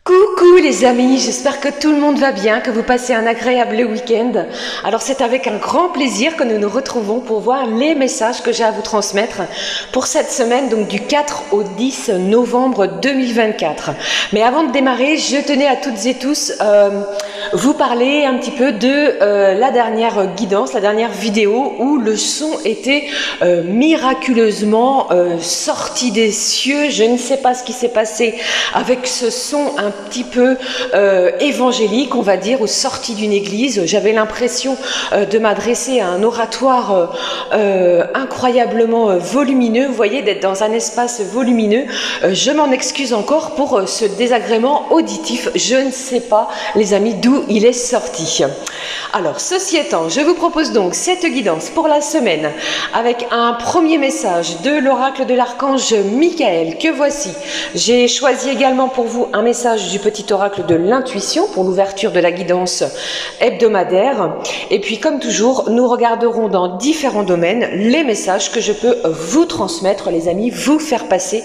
Coucou les amis, j'espère que tout le monde va bien, que vous passez un agréable week-end. Alors c'est avec un grand plaisir que nous nous retrouvons pour voir les messages que j'ai à vous transmettre pour cette semaine, donc du 4 au 10 novembre 2024. Mais avant de démarrer, je tenais à toutes et tous vous parler un petit peu de la dernière guidance, la dernière vidéo où le son était miraculeusement sorti des cieux. Je ne sais pas ce qui s'est passé avec ce son un petit peu évangélique, on va dire, ou sorti d'une église. J'avais l'impression de m'adresser à un oratoire incroyablement volumineux, vous voyez, d'être dans un espace volumineux. Je m'en excuse encore pour ce désagrément auditif. Je ne sais pas, les amis, d'où il est sorti. Alors, ceci étant, je vous propose donc cette guidance pour la semaine avec un premier message de l'oracle de l'archange Michael que voici. J'ai choisi également pour vous un message du petit oracle de l'intuition pour l'ouverture de la guidance hebdomadaire. Et puis, comme toujours, nous regarderons dans différents domaines les messages que je peux vous transmettre, les amis, vous faire passer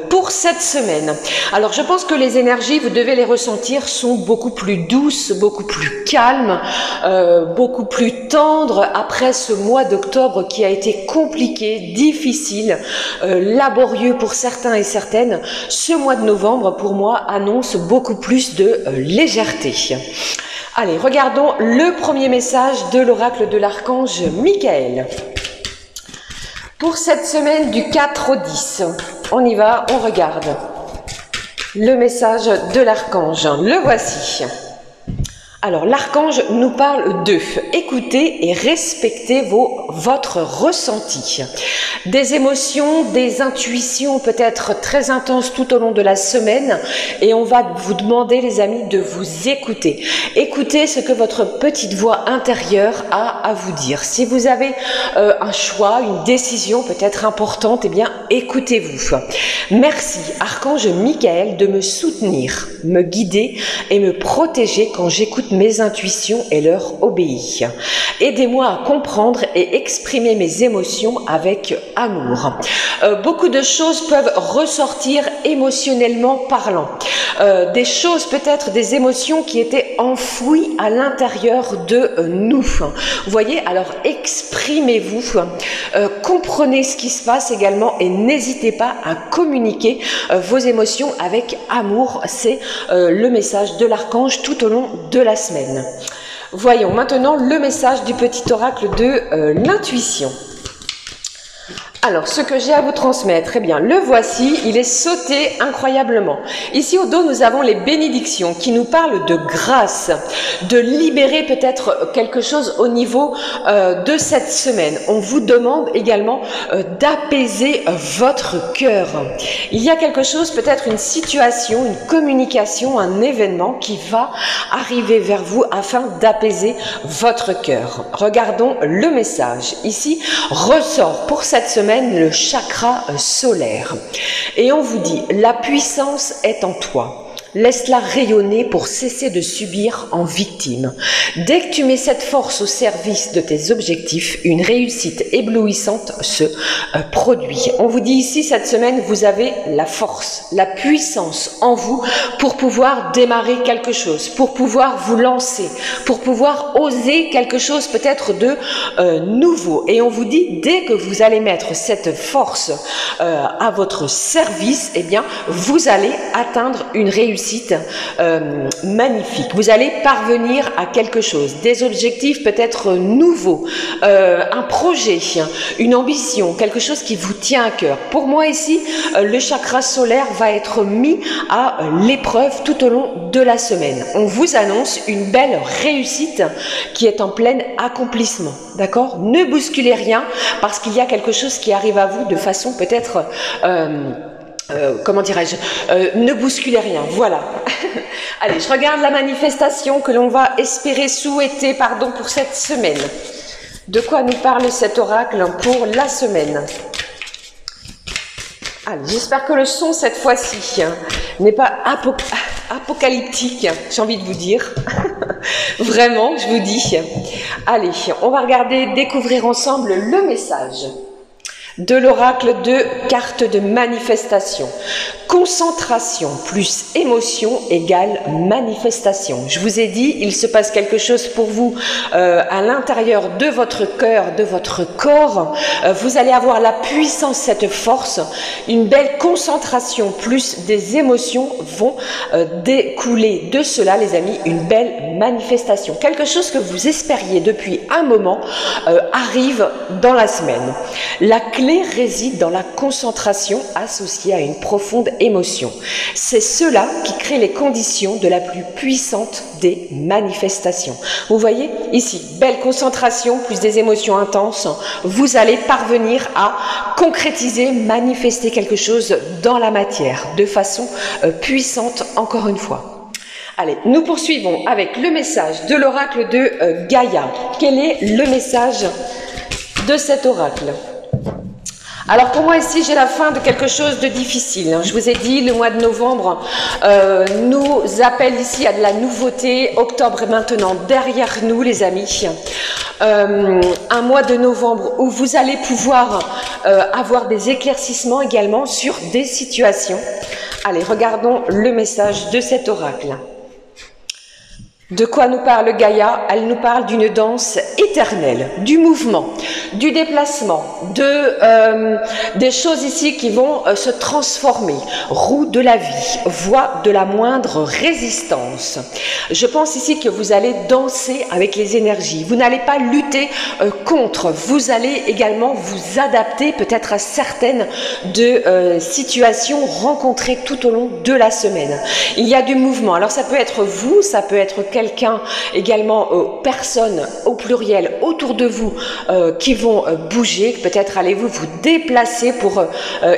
pour cette semaine. Alors, je pense que les énergies, vous devez les ressentir, sont beaucoup plus douces, beaucoup plus calmes, beaucoup plus tendres après ce mois d'octobre qui a été compliqué, difficile, laborieux pour certains et certaines. Ce mois de novembre, pour moi, annonce beaucoup plus de légèreté. Allez, regardons le premier message de l'oracle de l'archange Michael. Pour cette semaine du 4 au 10, on y va, on regarde le message de l'archange. Le voici. Alors, l'archange nous parle de écouter et respecter votre ressenti. Des émotions, des intuitions peut-être très intenses tout au long de la semaine et on va vous demander, les amis, de vous écouter. Écoutez ce que votre petite voix intérieure a à vous dire. Si vous avez un choix, une décision peut-être importante, eh bien, écoutez-vous. Merci, archange Michael, de me soutenir, me guider et me protéger quand j'écoute mes intuitions et leur obéir. Aidez-moi à comprendre et exprimer mes émotions avec amour. Beaucoup de choses peuvent ressortir émotionnellement parlant. Des choses, peut-être des émotions qui étaient enfouies à l'intérieur de nous. Vous voyez, alors exprimez-vous, comprenez ce qui se passe également et n'hésitez pas à communiquer vos émotions avec amour. C'est le message de l'archange tout au long de la semaine. Voyons maintenant le message du petit oracle de l'intuition. Alors, ce que j'ai à vous transmettre, eh bien, le voici, il est sauté incroyablement. Ici, au dos, nous avons les bénédictions qui nous parlent de grâce, de libérer peut-être quelque chose au niveau de cette semaine. On vous demande également d'apaiser votre cœur. Il y a quelque chose, peut-être une situation, une communication, un événement qui va arriver vers vous afin d'apaiser votre cœur. Regardons le message. Ici, ressort pour cette semaine le chakra solaire. Et on vous dit, la puissance est en toi. Laisse-la rayonner pour cesser de subir en victime. Dès que tu mets cette force au service de tes objectifs, une réussite éblouissante se produit. On vous dit ici, cette semaine, vous avez la force, la puissance en vous pour pouvoir démarrer quelque chose, pour pouvoir vous lancer, pour pouvoir oser quelque chose peut-être de nouveau. Et on vous dit, dès que vous allez mettre cette force à votre service, eh bien, vous allez atteindre une réussite magnifique. Vous allez parvenir à quelque chose, des objectifs peut-être nouveaux, un projet, une ambition, quelque chose qui vous tient à cœur. Pour moi ici, le chakra solaire va être mis à l'épreuve tout au long de la semaine. On vous annonce une belle réussite qui est en plein accomplissement. D'accord? Ne bousculez rien parce qu'il y a quelque chose qui arrive à vous de façon peut-être comment dirais-je, ne bousculez rien, voilà. Allez, je regarde la manifestation que l'on va espérer, souhaiter, pour cette semaine. De quoi nous parle cet oracle pour la semaine? Allez, j'espère que le son cette fois-ci n'est pas apocalyptique, j'ai envie de vous dire. Vraiment, je vous dis. Allez, on va regarder, découvrir ensemble le message de l'oracle de cartes de manifestation. Concentration plus émotion égale manifestation. Je vous ai dit, il se passe quelque chose pour vous à l'intérieur de votre cœur, de votre corps. Vous allez avoir la puissance, cette force, une belle concentration plus des émotions vont découler de cela, les amis, une belle manifestation. Quelque chose que vous espériez depuis un moment arrive dans la semaine. La clé réside dans la concentration associée à une profonde émotion. C'est cela qui crée les conditions de la plus puissante des manifestations. Vous voyez ici, belle concentration plus des émotions intenses, vous allez parvenir à concrétiser, manifester quelque chose dans la matière de façon puissante encore une fois. Allez, nous poursuivons avec le message de l'oracle de Gaïa. Quel est le message de cet oracle ? Alors pour moi ici j'ai la fin de quelque chose de difficile. Je vous ai dit le mois de novembre nous appelle ici à de la nouveauté. Octobre est maintenant derrière nous les amis. Un mois de novembre où vous allez pouvoir avoir des éclaircissements également sur des situations. Allez, regardons le message de cet oracle. De quoi nous parle Gaïa? Elle nous parle d'une danse éternelle, du mouvement, du déplacement, des choses ici qui vont se transformer. Roue de la vie, voie de la moindre résistance. Je pense ici que vous allez danser avec les énergies. Vous n'allez pas lutter contre. Vous allez également vous adapter peut-être à certaines situations rencontrées tout au long de la semaine. Il y a du mouvement. Alors ça peut être vous, ça peut être quelqu'un également, personnes au pluriel autour de vous qui vont bouger, peut-être allez-vous vous déplacer pour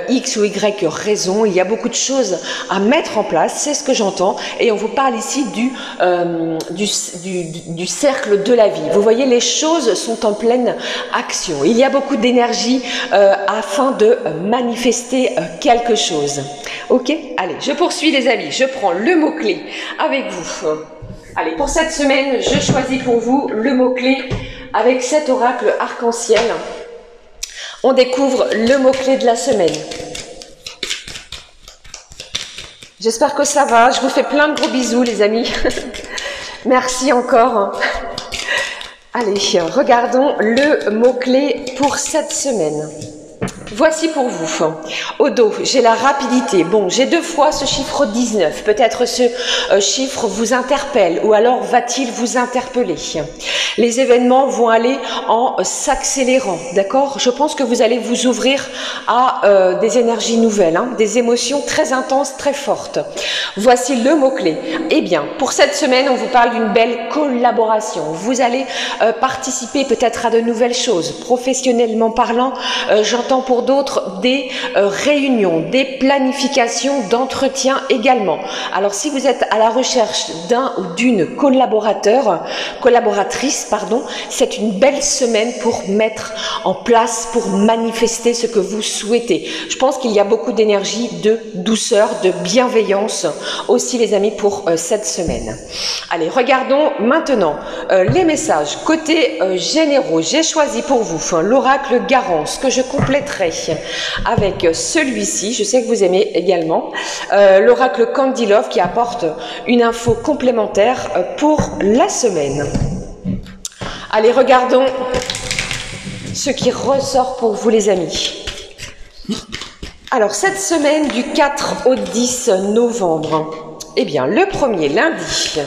X ou Y raison. Il y a beaucoup de choses à mettre en place, c'est ce que j'entends, et on vous parle ici du cercle de la vie. Vous voyez, les choses sont en pleine action. Il y a beaucoup d'énergie afin de manifester quelque chose. Ok, allez, je poursuis les amis, je prends le mot-clé avec vous. Allez, pour cette semaine, je choisis pour vous le mot-clé avec cet oracle arc-en-ciel. On découvre le mot-clé de la semaine. J'espère que ça va. Je vous fais plein de gros bisous, les amis. Merci encore. Allez, regardons le mot-clé pour cette semaine. Voici pour vous. Au dos, j'ai la rapidité. Bon, j'ai 2 fois ce chiffre 19. Peut-être ce chiffre vous interpelle ou alors va-t-il vous interpeller. Les événements vont aller en s'accélérant, d'accord? Je pense que vous allez vous ouvrir à des énergies nouvelles, des émotions très intenses, très fortes. Voici le mot-clé. Eh bien, pour cette semaine, on vous parle d'une belle collaboration. Vous allez participer peut-être à de nouvelles choses. Professionnellement parlant, j'entends pour d'autres des réunions, des planifications d'entretien également. Alors si vous êtes à la recherche d'un ou d'une collaboratrice, c'est une belle semaine pour mettre en place, pour manifester ce que vous souhaitez. Je pense qu'il y a beaucoup d'énergie, de douceur, de bienveillance aussi les amis pour cette semaine. Allez, regardons maintenant les messages. Côté généraux, j'ai choisi pour vous l'oracle Garance que je compléterai avec celui-ci, je sais que vous aimez également, l'oracle Candy Love qui apporte une info complémentaire pour la semaine. Allez, regardons ce qui ressort pour vous les amis. Alors, cette semaine du 4 au 10 novembre, eh bien, le premier lundi,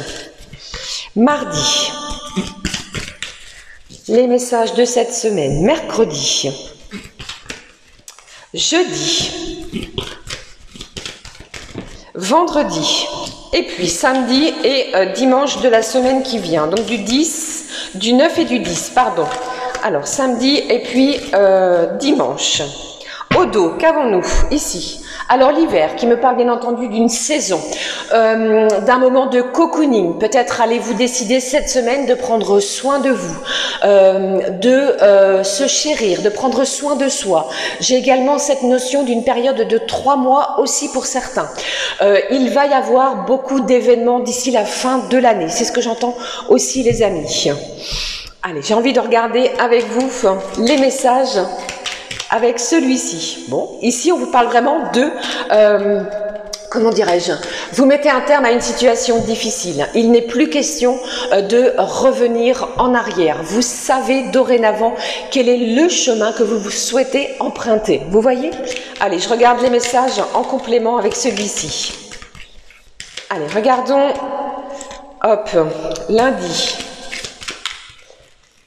mardi, les messages de cette semaine, mercredi, jeudi, vendredi, et puis samedi et dimanche de la semaine qui vient, donc du 9 et du 10, pardon. Alors, samedi et puis dimanche. Au dos, qu'avons-nous ici? Alors l'hiver, qui me parle bien entendu d'une saison, d'un moment de cocooning. Peut-être allez-vous décider cette semaine de prendre soin de vous, de se chérir, de prendre soin de soi. J'ai également cette notion d'une période de 3 mois aussi pour certains. Il va y avoir beaucoup d'événements d'ici la fin de l'année. C'est ce que j'entends aussi les amis. Allez, j'ai envie de regarder avec vous les messages avec celui-ci. Bon, ici on vous parle vraiment de comment dirais-je, vous mettez un terme à une situation difficile. Il n'est plus question de revenir en arrière. Vous savez dorénavant quel est le chemin que vous souhaitez emprunter. Vous voyez? Allez, je regarde les messages en complément avec celui-ci. Allez, regardons. Hop, lundi,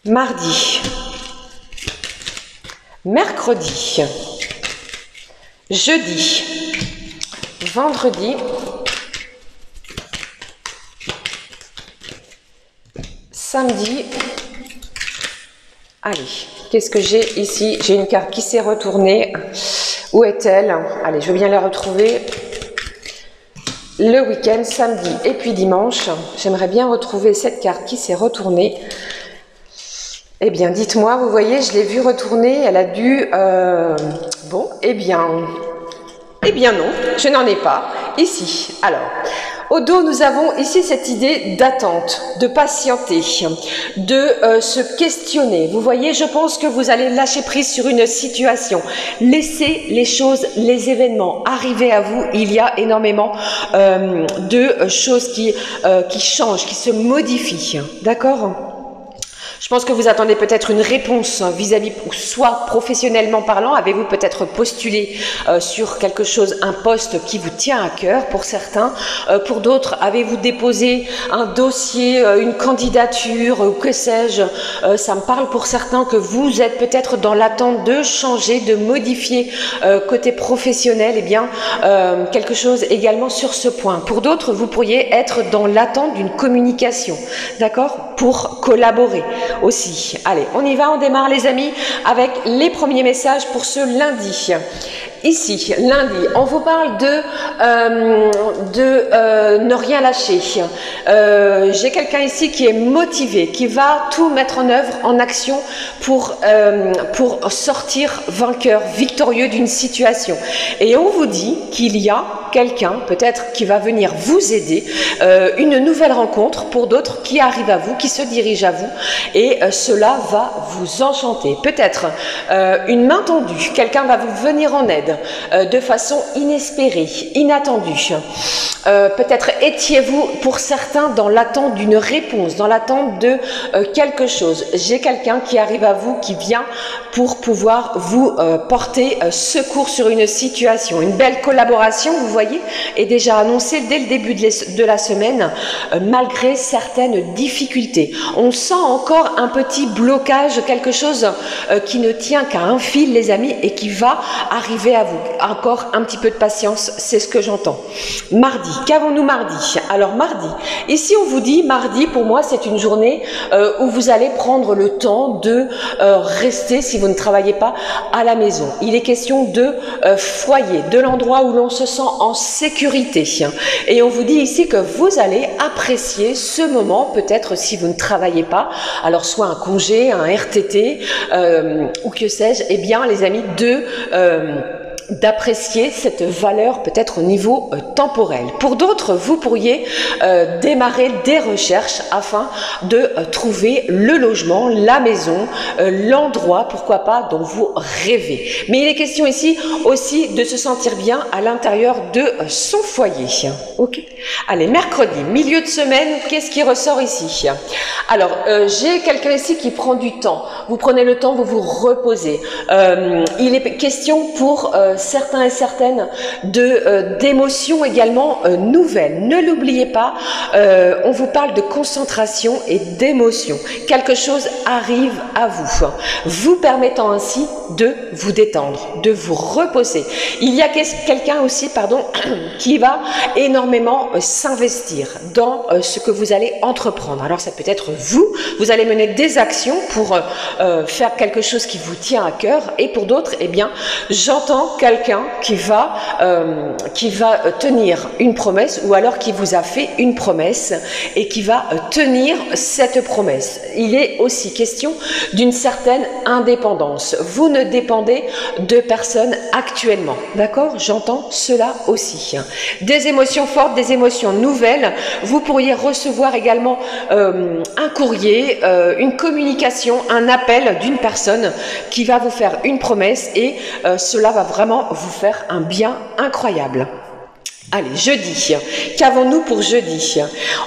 mardi, mercredi, jeudi, vendredi, samedi. Allez, qu'est-ce que j'ai ici? J'ai une carte qui s'est retournée. Où est-elle? Allez, je veux bien la retrouver. Le week-end, samedi et puis dimanche. J'aimerais bien retrouver cette carte qui s'est retournée. Eh bien, dites-moi, vous voyez, je l'ai vue retourner. Elle a dû... Bon, eh bien non, je n'en ai pas. Ici, alors... Au dos, nous avons ici cette idée d'attente, de patienter, de se questionner. Vous voyez, je pense que vous allez lâcher prise sur une situation. Laissez les choses, les événements arriver à vous. Il y a énormément de choses qui changent, qui se modifient. D'accord ? Je pense que vous attendez peut-être une réponse vis-à-vis, soit professionnellement parlant, avez-vous peut-être postulé sur quelque chose, un poste qui vous tient à cœur pour certains, pour d'autres, avez-vous déposé un dossier, une candidature, ou que sais-je, ça me parle pour certains que vous êtes peut-être dans l'attente de changer, de modifier côté professionnel, eh bien, quelque chose également sur ce point. Pour d'autres, vous pourriez être dans l'attente d'une communication, d'accord, pour collaborer aussi. Allez, on y va, on démarre les amis avec les premiers messages pour ce lundi. Ici, lundi, on vous parle de ne rien lâcher. J'ai quelqu'un ici qui est motivé, qui va tout mettre en œuvre, en action pour sortir vainqueur, victorieux d'une situation. Et on vous dit qu'il y a quelqu'un, peut-être, qui va venir vous aider, une nouvelle rencontre pour d'autres qui arrive à vous, qui se dirige à vous, et cela va vous enchanter. Peut-être une main tendue, quelqu'un va vous venir en aide de façon inespérée, inattendue. Peut-être étiez-vous pour certains dans l'attente d'une réponse, dans l'attente de quelque chose. J'ai quelqu'un qui arrive à vous, qui vient pour pouvoir vous porter secours sur une situation. Une belle collaboration, vous voyez, est déjà annoncée dès le début de la semaine, malgré certaines difficultés. On sent encore un petit blocage, quelque chose qui ne tient qu'à un fil, les amis, et qui va arriver à vous. Encore un petit peu de patience, c'est ce que j'entends. Mardi, qu'avons-nous mardi? Alors mardi, ici on vous dit, mardi pour moi c'est une journée où vous allez prendre le temps de rester, si vous ne travaillez pas, à la maison. Il est question de foyer, de l'endroit où l'on se sent en sécurité. Et on vous dit ici que vous allez apprécier ce moment, peut-être si vous ne travaillez pas, alors soit un congé, un RTT, ou que sais-je, eh bien les amis, d'apprécier cette valeur peut-être au niveau temporel. Pour d'autres, vous pourriez démarrer des recherches afin de trouver le logement, la maison, l'endroit, pourquoi pas, dont vous rêvez. Mais il est question ici aussi de se sentir bien à l'intérieur de son foyer. Ok. Allez, mercredi, milieu de semaine, qu'est-ce qui ressort ici? Alors, j'ai quelqu'un ici qui prend du temps. Vous prenez le temps, vous vous reposez. Il est question pour certains et certaines d'émotions également nouvelles. Ne l'oubliez pas, on vous parle de concentration et d'émotion. Quelque chose arrive à vous permettant ainsi de vous détendre, de vous reposer. Il y a quelqu'un aussi, pardon, qui va énormément s'investir dans ce que vous allez entreprendre. Alors ça peut être vous allez mener des actions pour faire quelque chose qui vous tient à cœur, et pour d'autres, eh bien, j'entends quelqu'un qui va tenir une promesse, ou alors qui vous a fait une promesse et qui va tenir cette promesse. Il est aussi question d'une certaine indépendance. Vous ne dépendez de personne actuellement, d'accord? J'entends cela aussi. Des émotions fortes, des émotions nouvelles. Vous pourriez recevoir également un courrier, une communication, un appel d'une personne qui va vous faire une promesse, et cela va vraiment vous faire un bien incroyable. Allez, jeudi, qu'avons-nous pour jeudi?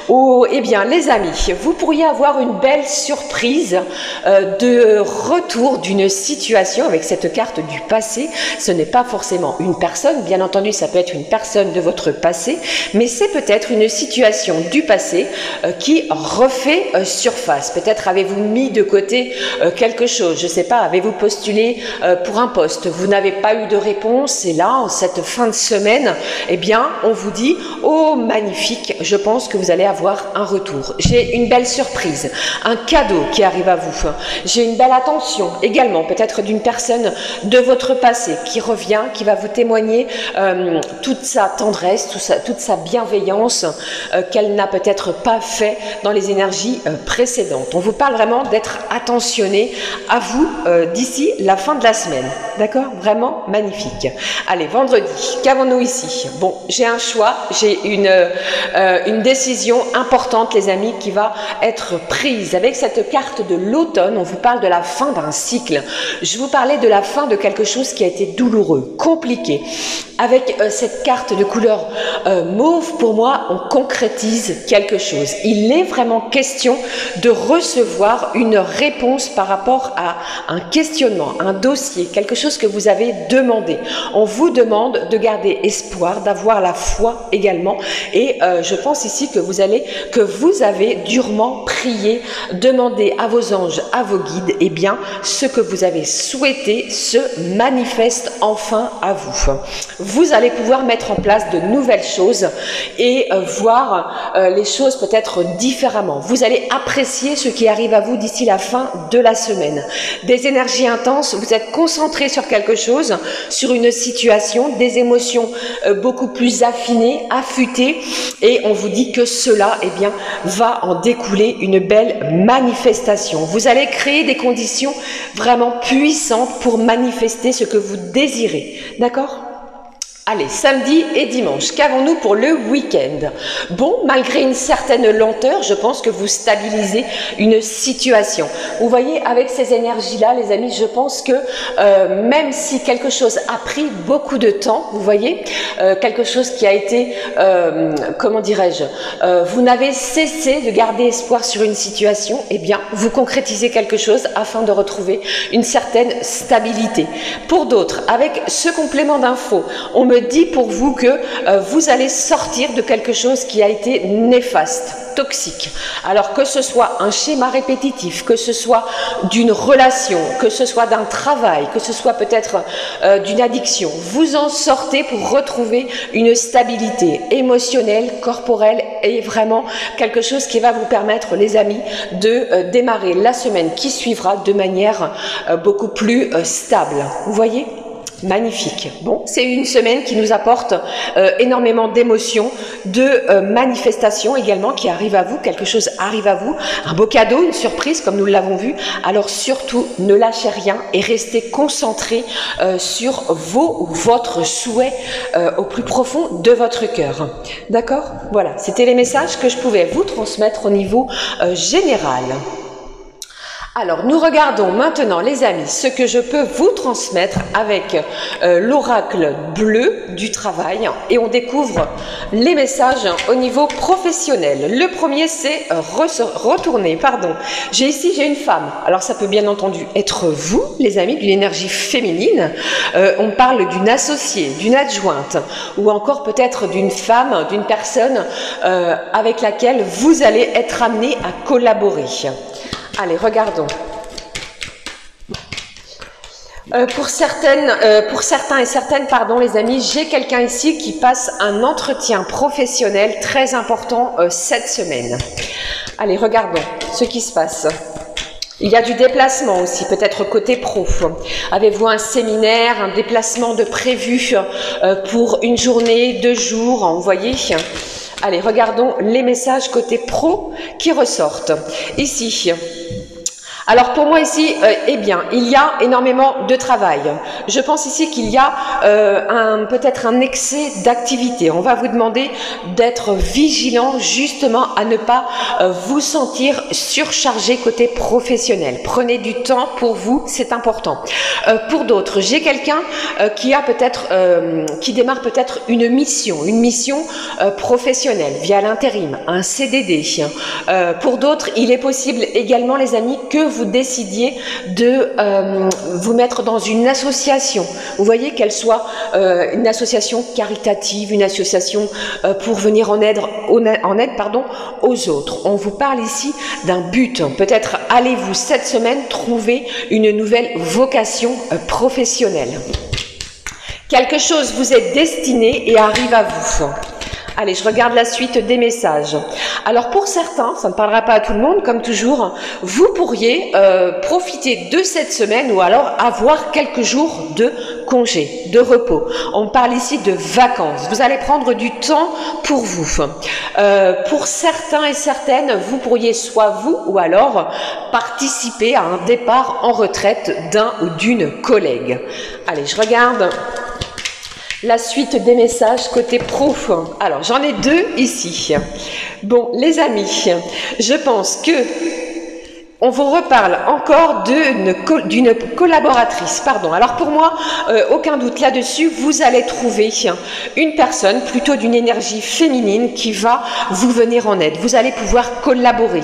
Oh, eh bien, les amis, vous pourriez avoir une belle surprise de retour d'une situation avec cette carte du passé. Ce n'est pas forcément une personne, bien entendu, ça peut être une personne de votre passé, mais c'est peut-être une situation du passé qui refait surface. Peut-être avez-vous mis de côté quelque chose, je ne sais pas, avez-vous postulé pour un poste, vous n'avez pas eu de réponse, et là, en cette fin de semaine, eh bien, on vous dit, oh magnifique, je pense que vous allez avoir un retour. J'ai une belle surprise, un cadeau qui arrive à vous. J'ai une belle attention également, peut-être d'une personne de votre passé qui revient, qui va vous témoigner toute sa tendresse, toute sa bienveillance qu'elle n'a peut-être pas fait dans les énergies précédentes. On vous parle vraiment d'être attentionné à vous d'ici la fin de la semaine. D'accord? Vraiment magnifique. Allez, vendredi, qu'avons-nous ici? Bon, j'ai un choix, j'ai une décision importante, les amis, qui va être prise. Avec cette carte de l'automne, on vous parle de la fin d'un cycle. Je vous parlais de la fin de quelque chose qui a été douloureux, compliqué. Avec cette carte de couleur mauve, pour moi, on concrétise quelque chose. Il est vraiment question de recevoir une réponse par rapport à un questionnement, un dossier, quelque chose que vous avez demandé. On vous demande de garder espoir, d'avoir la foi également, et je pense ici que vous avez durement prié, demandé à vos anges, à vos guides, et bien ce que vous avez souhaité se manifeste enfin à vous. Vous allez pouvoir mettre en place de nouvelles choses et voir les choses peut-être différemment. Vous allez apprécier ce qui arrive à vous d'ici la fin de la semaine. Des énergies intenses, vous êtes concentré sur quelque chose, sur une situation, des émotions beaucoup plus affiné, affûté, et on vous dit que cela, eh bien, va en découler une belle manifestation. Vous allez créer des conditions vraiment puissantes pour manifester ce que vous désirez. D'accord ? Allez, samedi et dimanche, qu'avons-nous pour le week-end? Bon, malgré une certaine lenteur, je pense que vous stabilisez une situation. Vous voyez, avec ces énergies-là, les amis, je pense que même si quelque chose a pris beaucoup de temps, vous voyez, quelque chose qui a été, comment dirais-je, vous n'avez cessé de garder espoir sur une situation, eh bien, vous concrétisez quelque chose afin de retrouver une certaine stabilité. Pour d'autres, avec ce complément d'infos, on me dit pour vous que vous allez sortir de quelque chose qui a été néfaste, toxique. Alors que ce soit un schéma répétitif, que ce soit d'une relation, que ce soit d'un travail, que ce soit peut-être d'une addiction, vous en sortez pour retrouver une stabilité émotionnelle, corporelle et vraiment quelque chose qui va vous permettre, les amis, de démarrer la semaine qui suivra de manière beaucoup plus stable. Vous voyez ? Magnifique. Bon, c'est une semaine qui nous apporte énormément d'émotions, de manifestations également qui arrivent à vous, quelque chose arrive à vous, un beau cadeau, une surprise comme nous l'avons vu. Alors surtout, ne lâchez rien et restez concentrés sur votre souhait au plus profond de votre cœur. D'accord? Voilà, c'était les messages que je pouvais vous transmettre au niveau général. Alors, nous regardons maintenant, les amis, ce que je peux vous transmettre avec l'oracle bleu du travail et on découvre les messages au niveau professionnel. Le premier, c'est retourner, pardon. J'ai une femme. Alors, ça peut bien entendu être vous, les amis, d'une énergie féminine. On parle d'une associée, d'une adjointe ou encore peut-être d'une femme, d'une personne avec laquelle vous allez être amené à collaborer. Allez, regardons. Pour certains et certaines, pardon, les amis, j'ai quelqu'un ici qui passe un entretien professionnel très important cette semaine. Allez, regardons ce qui se passe. Il y a du déplacement aussi, peut-être côté pro. Avez-vous un séminaire, un déplacement de prévu pour une journée, 2 jours, vous voyez ? Allez, regardons les messages côté pro qui ressortent. Ici, Alors pour moi ici, eh bien, il y a énormément de travail. Je pense ici qu'il y a peut-être un excès d'activité. On va vous demander d'être vigilant justement à ne pas vous sentir surchargé côté professionnel. Prenez du temps pour vous, c'est important. Pour d'autres, j'ai quelqu'un qui a peut-être, qui démarre peut-être une mission professionnelle via l'intérim, un CDD. Pour d'autres, il est possible également, les amis, que vous décidiez de vous mettre dans une association. Vous voyez, qu'elle soit une association caritative, une association pour venir en aide aux autres. On vous parle ici d'un but. Peut-être allez-vous cette semaine trouver une nouvelle vocation professionnelle. Quelque chose vous est destiné et arrive à vous. Allez, je regarde la suite des messages. Alors pour certains, ça ne parlera pas à tout le monde, comme toujours, vous pourriez profiter de cette semaine ou alors avoir quelques jours de congé, de repos. On parle ici de vacances. Vous allez prendre du temps pour vous. Pour certains et certaines, vous pourriez soit vous ou alors participer à un départ en retraite d'un ou d'une collègue. Allez, je regarde la suite des messages côté pro. Alors, j'en ai deux ici. Bon, les amis, je pense que on vous reparle encore d'une collaboratrice. Pardon. Alors pour moi, aucun doute là-dessus, vous allez trouver une personne plutôt d'une énergie féminine qui va vous venir en aide. Vous allez pouvoir collaborer.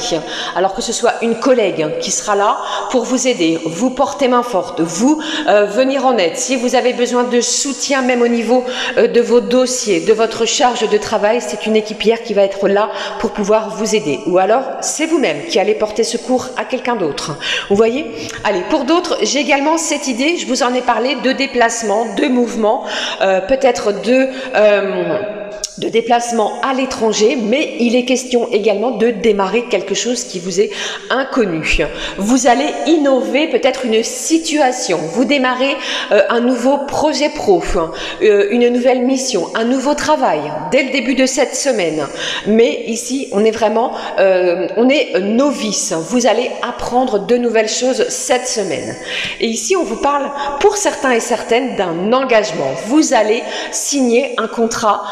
Alors que ce soit une collègue qui sera là pour vous aider, vous porter main forte, vous venir en aide. Si vous avez besoin de soutien, même au niveau de vos dossiers, de votre charge de travail, c'est une équipière qui va être là pour pouvoir vous aider. Ou alors, c'est vous-même qui allez porter secours à quelqu'un d'autre. Vous voyez? Allez, pour d'autres, j'ai également cette idée, je vous en ai parlé, de déplacement, de mouvement, peut-être de déplacement à l'étranger, mais il est question également de démarrer quelque chose qui vous est inconnu. Vous allez innover peut-être une situation, vous démarrez un nouveau projet pro, une nouvelle mission, un nouveau travail dès le début de cette semaine. Mais ici, on est vraiment, on est novice. Vous allez apprendre de nouvelles choses cette semaine. Et ici, on vous parle pour certains et certaines d'un engagement. Vous allez signer un contrat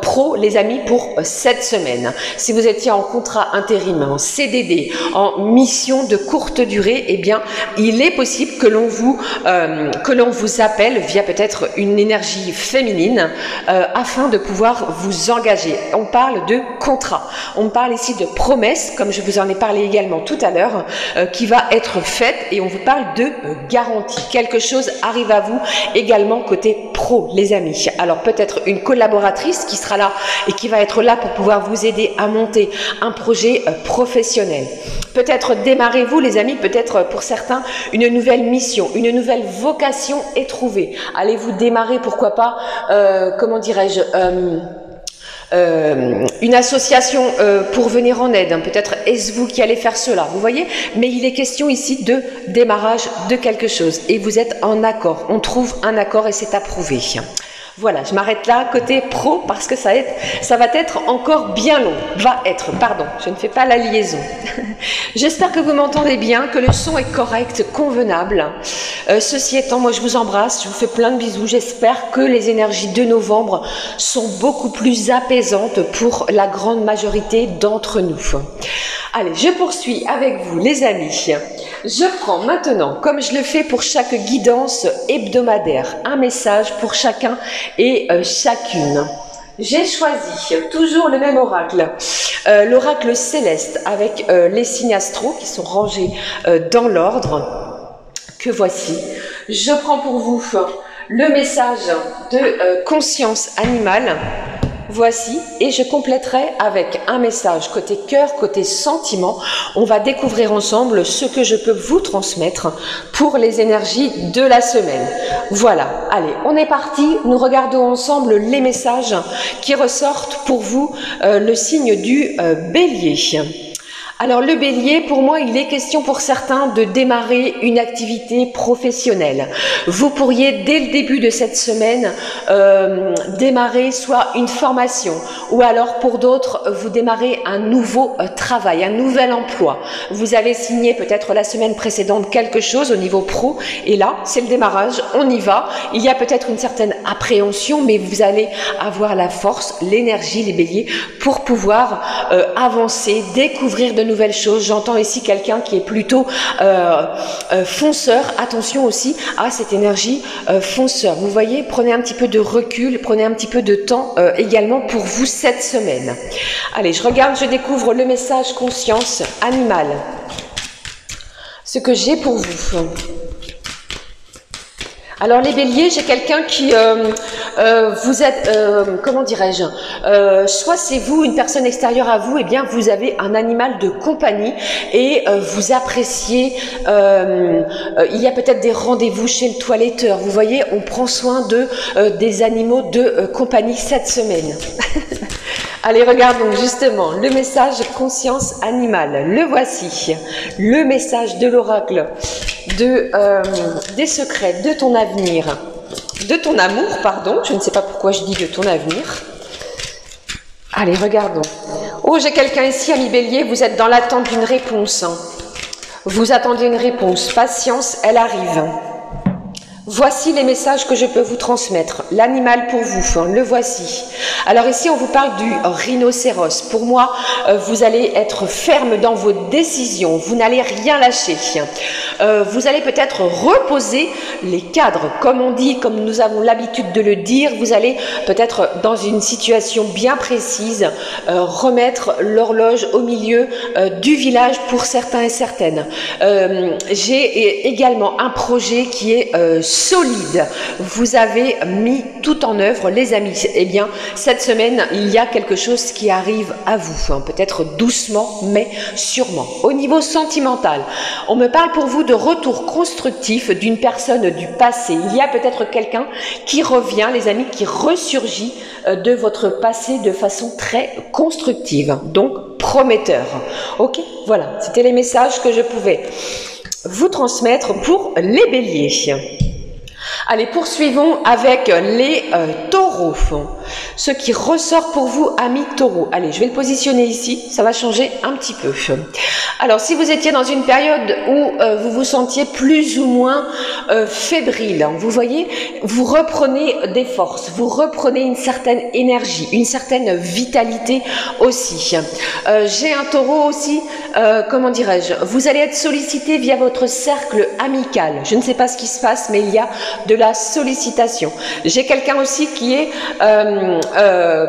pro, les amis, pour cette semaine. Si vous étiez en contrat intérim, en CDD, en mission de courte durée, eh bien, il est possible que l'on vous appelle via peut-être une énergie féminine afin de pouvoir vous engager. On parle de contrat. On parle ici de promesse, comme je vous en ai parlé également tout à l'heure, qui va être faite, et on vous parle de garantie. Quelque chose arrive à vous également côté pro, les amis. Alors peut-être une collaboratrice qui sera là et qui va être là pour pouvoir vous aider à monter un projet professionnel. Peut-être démarrez-vous, les amis, peut-être pour certains, une nouvelle mission, une nouvelle vocation est trouvée. Allez-vous démarrer, pourquoi pas, comment dirais-je, une association pour venir en aide, peut-être est-ce vous qui allez faire cela, vous voyez, mais il est question ici de démarrage de quelque chose et vous êtes en accord, on trouve un accord et c'est approuvé. Voilà, je m'arrête là, côté pro, parce que ça va être encore bien long. Pardon, je ne fais pas la liaison. J'espère que vous m'entendez bien, que le son est correct, convenable. Ceci étant, moi je vous embrasse, je vous fais plein de bisous. J'espère que les énergies de novembre sont beaucoup plus apaisantes pour la grande majorité d'entre nous. Allez, je poursuis avec vous, les amis. Je prends maintenant, comme je le fais pour chaque guidance hebdomadaire, un message pour chacun et chacune. J'ai choisi toujours le même oracle, l'oracle céleste avec les signes astro qui sont rangés dans l'ordre que voici. Je prends pour vous le message de conscience animale. Voici, et je compléterai avec un message côté cœur, côté sentiment. On va découvrir ensemble ce que je peux vous transmettre pour les énergies de la semaine. Voilà, allez, on est parti. Nous regardons ensemble les messages qui ressortent pour vous, le signe du bélier. Alors le bélier, pour moi, il est question pour certains de démarrer une activité professionnelle. Vous pourriez, dès le début de cette semaine, démarrer soit une formation, ou alors pour d'autres, vous démarrez un nouveau travail, un nouvel emploi. Vous avez signé peut-être la semaine précédente quelque chose au niveau pro, et là, c'est le démarrage, on y va. Il y a peut-être une certaine appréhension, mais vous allez avoir la force, l'énergie, les béliers, pour pouvoir avancer, découvrir de nouvelles choses. J'entends ici quelqu'un qui est plutôt fonceur. Attention aussi à cette énergie fonceur. Vous voyez, prenez un petit peu de recul, prenez un petit peu de temps également pour vous cette semaine. Allez, je regarde, je découvre le message conscience animale. Ce que j'ai pour vous. Alors les béliers, j'ai quelqu'un qui, vous êtes, comment dirais-je, soit c'est vous, une personne extérieure à vous, et bien vous avez un animal de compagnie et vous appréciez, il y a peut-être des rendez-vous chez le toiletteur, vous voyez, on prend soin des animaux de compagnie cette semaine. Allez, regardons justement le message conscience animale. Le voici, le message de l'oracle, des secrets, de ton avenir, de ton amour, pardon. Je ne sais pas pourquoi je dis de ton avenir. Allez, regardons. Oh, j'ai quelqu'un ici, ami bélier, vous êtes dans l'attente d'une réponse. Vous attendez une réponse. Patience, elle arrive. Voici les messages que je peux vous transmettre. L'animal pour vous, le voici. Alors ici, on vous parle du rhinocéros. Pour moi, vous allez être ferme dans vos décisions. Vous n'allez rien lâcher. Vous allez peut-être reposer les cadres. Comme on dit, comme nous avons l'habitude de le dire, vous allez peut-être dans une situation bien précise remettre l'horloge au milieu du village pour certains et certaines. J'ai également un projet qui est solide. Vous avez mis tout en œuvre, les amis. Eh bien, cette semaine, il y a quelque chose qui arrive à vous. Hein, peut-être doucement, mais sûrement. Au niveau sentimental, on me parle pour vous de retour constructif d'une personne du passé. Il y a peut-être quelqu'un qui revient, les amis, qui ressurgit de votre passé de façon très constructive. Donc, prometteur. Ok, voilà. C'était les messages que je pouvais vous transmettre pour les béliers. Allez, poursuivons avec les taureaux. Ce qui ressort pour vous, amis taureaux. Allez, je vais le positionner ici, ça va changer un petit peu. Alors, si vous étiez dans une période où vous vous sentiez plus ou moins fébrile, vous voyez, vous reprenez des forces, vous reprenez une certaine énergie, une certaine vitalité aussi. J'ai un taureau aussi, comment dirais-je, vous allez être sollicité via votre cercle amical. Je ne sais pas ce qui se passe, mais il y a de la sollicitation. J'ai quelqu'un aussi qui est,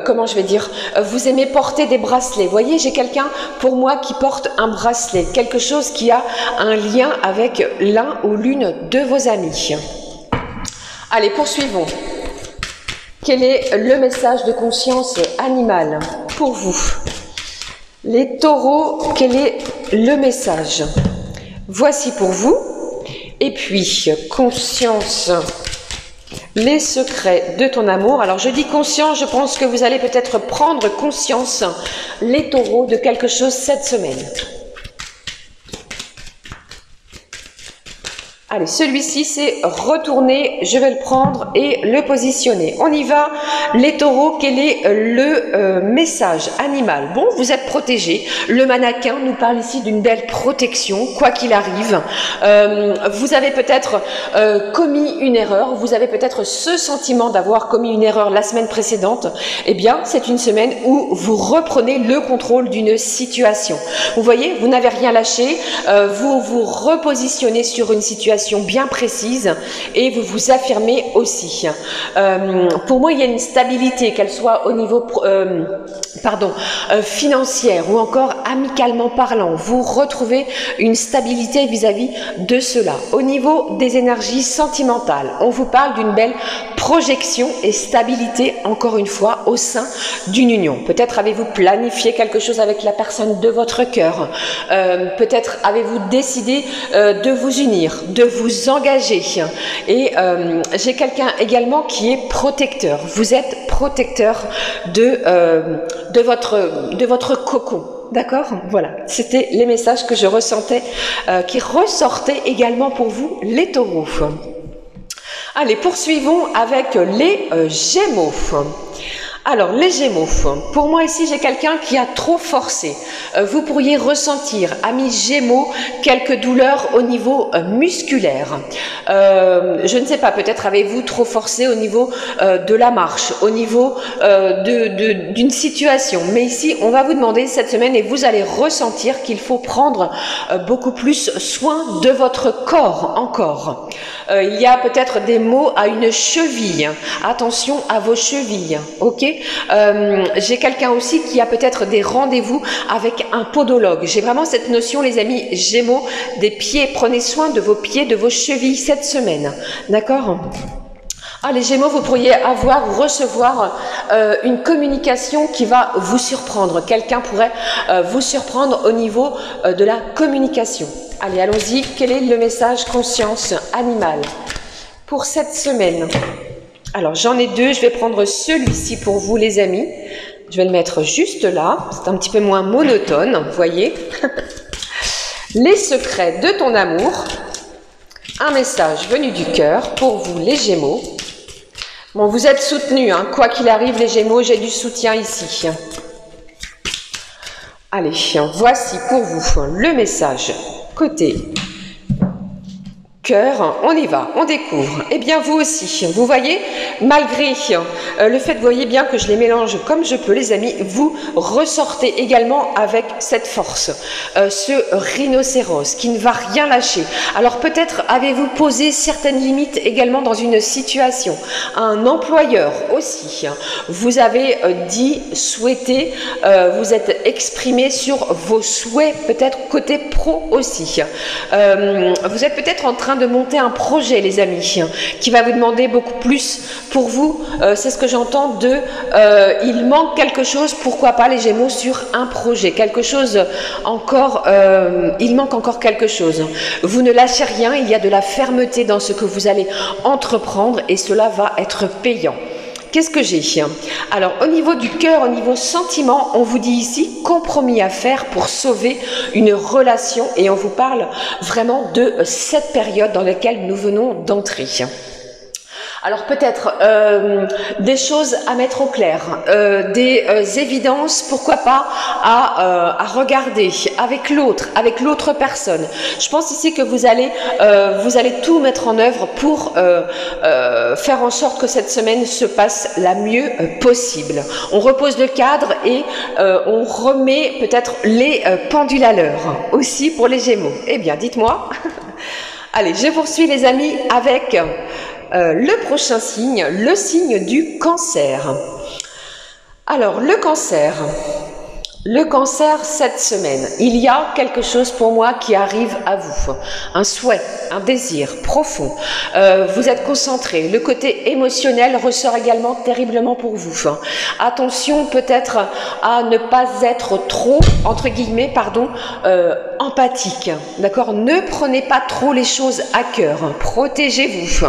comment je vais dire, vous aimez porter des bracelets. Vous voyez, j'ai quelqu'un pour moi qui porte un bracelet, quelque chose qui a un lien avec l'un ou l'une de vos amis. Allez, poursuivons. Quel est le message de conscience animale pour vous? Les taureaux, quel est le message? Voici pour vous. Et puis, conscience, les secrets de ton amour. Alors, je dis conscience, je pense que vous allez peut-être prendre conscience, les taureaux, de quelque chose cette semaine. Allez, celui-ci, c'est retourner, je vais le prendre et le positionner. On y va, les taureaux, quel est le message animal? Bon, vous êtes protégés. Le mannequin nous parle ici d'une belle protection, quoi qu'il arrive. Vous avez peut-être commis une erreur, vous avez peut-être ce sentiment d'avoir commis une erreur la semaine précédente. Eh bien, c'est une semaine où vous reprenez le contrôle d'une situation. Vous voyez, vous n'avez rien lâché, vous vous repositionnez sur une situation bien précise et vous vous affirmez aussi. Pour moi, il y a une stabilité, qu'elle soit au niveau financière ou encore amicalement parlant. Vous retrouvez une stabilité vis-à-vis de cela. Au niveau des énergies sentimentales, on vous parle d'une belle projection et stabilité, encore une fois, au sein d'une union. Peut-être avez-vous planifié quelque chose avec la personne de votre cœur. Peut-être avez-vous décidé de vous unir, de vous engager. Et j'ai quelqu'un également qui est protecteur. Vous êtes protecteur de votre cocon. d'accord? Voilà, c'était les messages que je ressentais, qui ressortaient également pour vous, les taureaux. Allez, poursuivons avec les Gémeaux. Alors, les Gémeaux, pour moi ici, j'ai quelqu'un qui a trop forcé. Vous pourriez ressentir, amis Gémeaux, quelques douleurs au niveau musculaire. Je ne sais pas, peut-être avez-vous trop forcé au niveau de la marche, au niveau d'une situation. Mais ici, on va vous demander cette semaine et vous allez ressentir qu'il faut prendre beaucoup plus soin de votre corps encore. Il y a peut-être des maux à une cheville. Attention à vos chevilles, ok? J'ai quelqu'un aussi qui a peut-être des rendez-vous avec un podologue. J'ai vraiment cette notion, les amis Gémeaux, des pieds. Prenez soin de vos pieds, de vos chevilles cette semaine, d'accord? Ah, les Gémeaux, vous pourriez avoir ou recevoir une communication qui va vous surprendre. Quelqu'un pourrait vous surprendre au niveau de la communication. Allez, allons-y. Quel est le message conscience animale pour cette semaine? Alors, j'en ai deux. Je vais prendre celui-ci pour vous, les amis. Je vais le mettre juste là. C'est un petit peu moins monotone, vous voyez. Les secrets de ton amour. Un message venu du cœur pour vous, les Gémeaux. Bon, vous êtes soutenus, hein. Quoi qu'il arrive, les Gémeaux, j'ai du soutien ici. Allez, voici pour vous le message côté cœur. On y va, on découvre. Eh bien, vous aussi, vous voyez, malgré le fait, vous voyez bien que je les mélange comme je peux, les amis, vous ressortez également avec cette force, ce rhinocéros qui ne va rien lâcher. Alors peut-être avez-vous posé certaines limites également dans une situation. Un employeur aussi, vous avez dit, souhaité, vous êtes exprimé sur vos souhaits, peut-être côté pro aussi. Vous êtes peut-être en train de monter un projet, les amis, qui va vous demander beaucoup plus pour vous. C'est ce que j'entends de il manque quelque chose, pourquoi pas les Gémeaux, sur un projet, quelque chose encore, il manque encore quelque chose. Vous ne lâchez rien, il y a de la fermeté dans ce que vous allez entreprendre et cela va être payant. Qu'est-ce que j'ai? Alors, au niveau du cœur, au niveau sentiment, on vous dit ici compromis à faire pour sauver une relation et on vous parle vraiment de cette période dans laquelle nous venons d'entrer. Alors peut-être des choses à mettre au clair, des évidences, pourquoi pas, à regarder avec l'autre personne. Je pense ici que vous allez tout mettre en œuvre pour faire en sorte que cette semaine se passe la mieux possible. On repose le cadre et on remet peut-être les pendules à l'heure aussi pour les Gémeaux. Eh bien, dites-moi. Allez, je poursuis les amis avec le prochain signe, le signe du cancer. Alors, le cancer cette semaine, il y a quelque chose pour moi qui arrive à vous, un souhait, un désir profond, vous êtes concentré, le côté émotionnel ressort également terriblement pour vous. Attention peut-être à ne pas être trop, entre guillemets, empathique, d'accord? Ne prenez pas trop les choses à cœur, protégez-vous.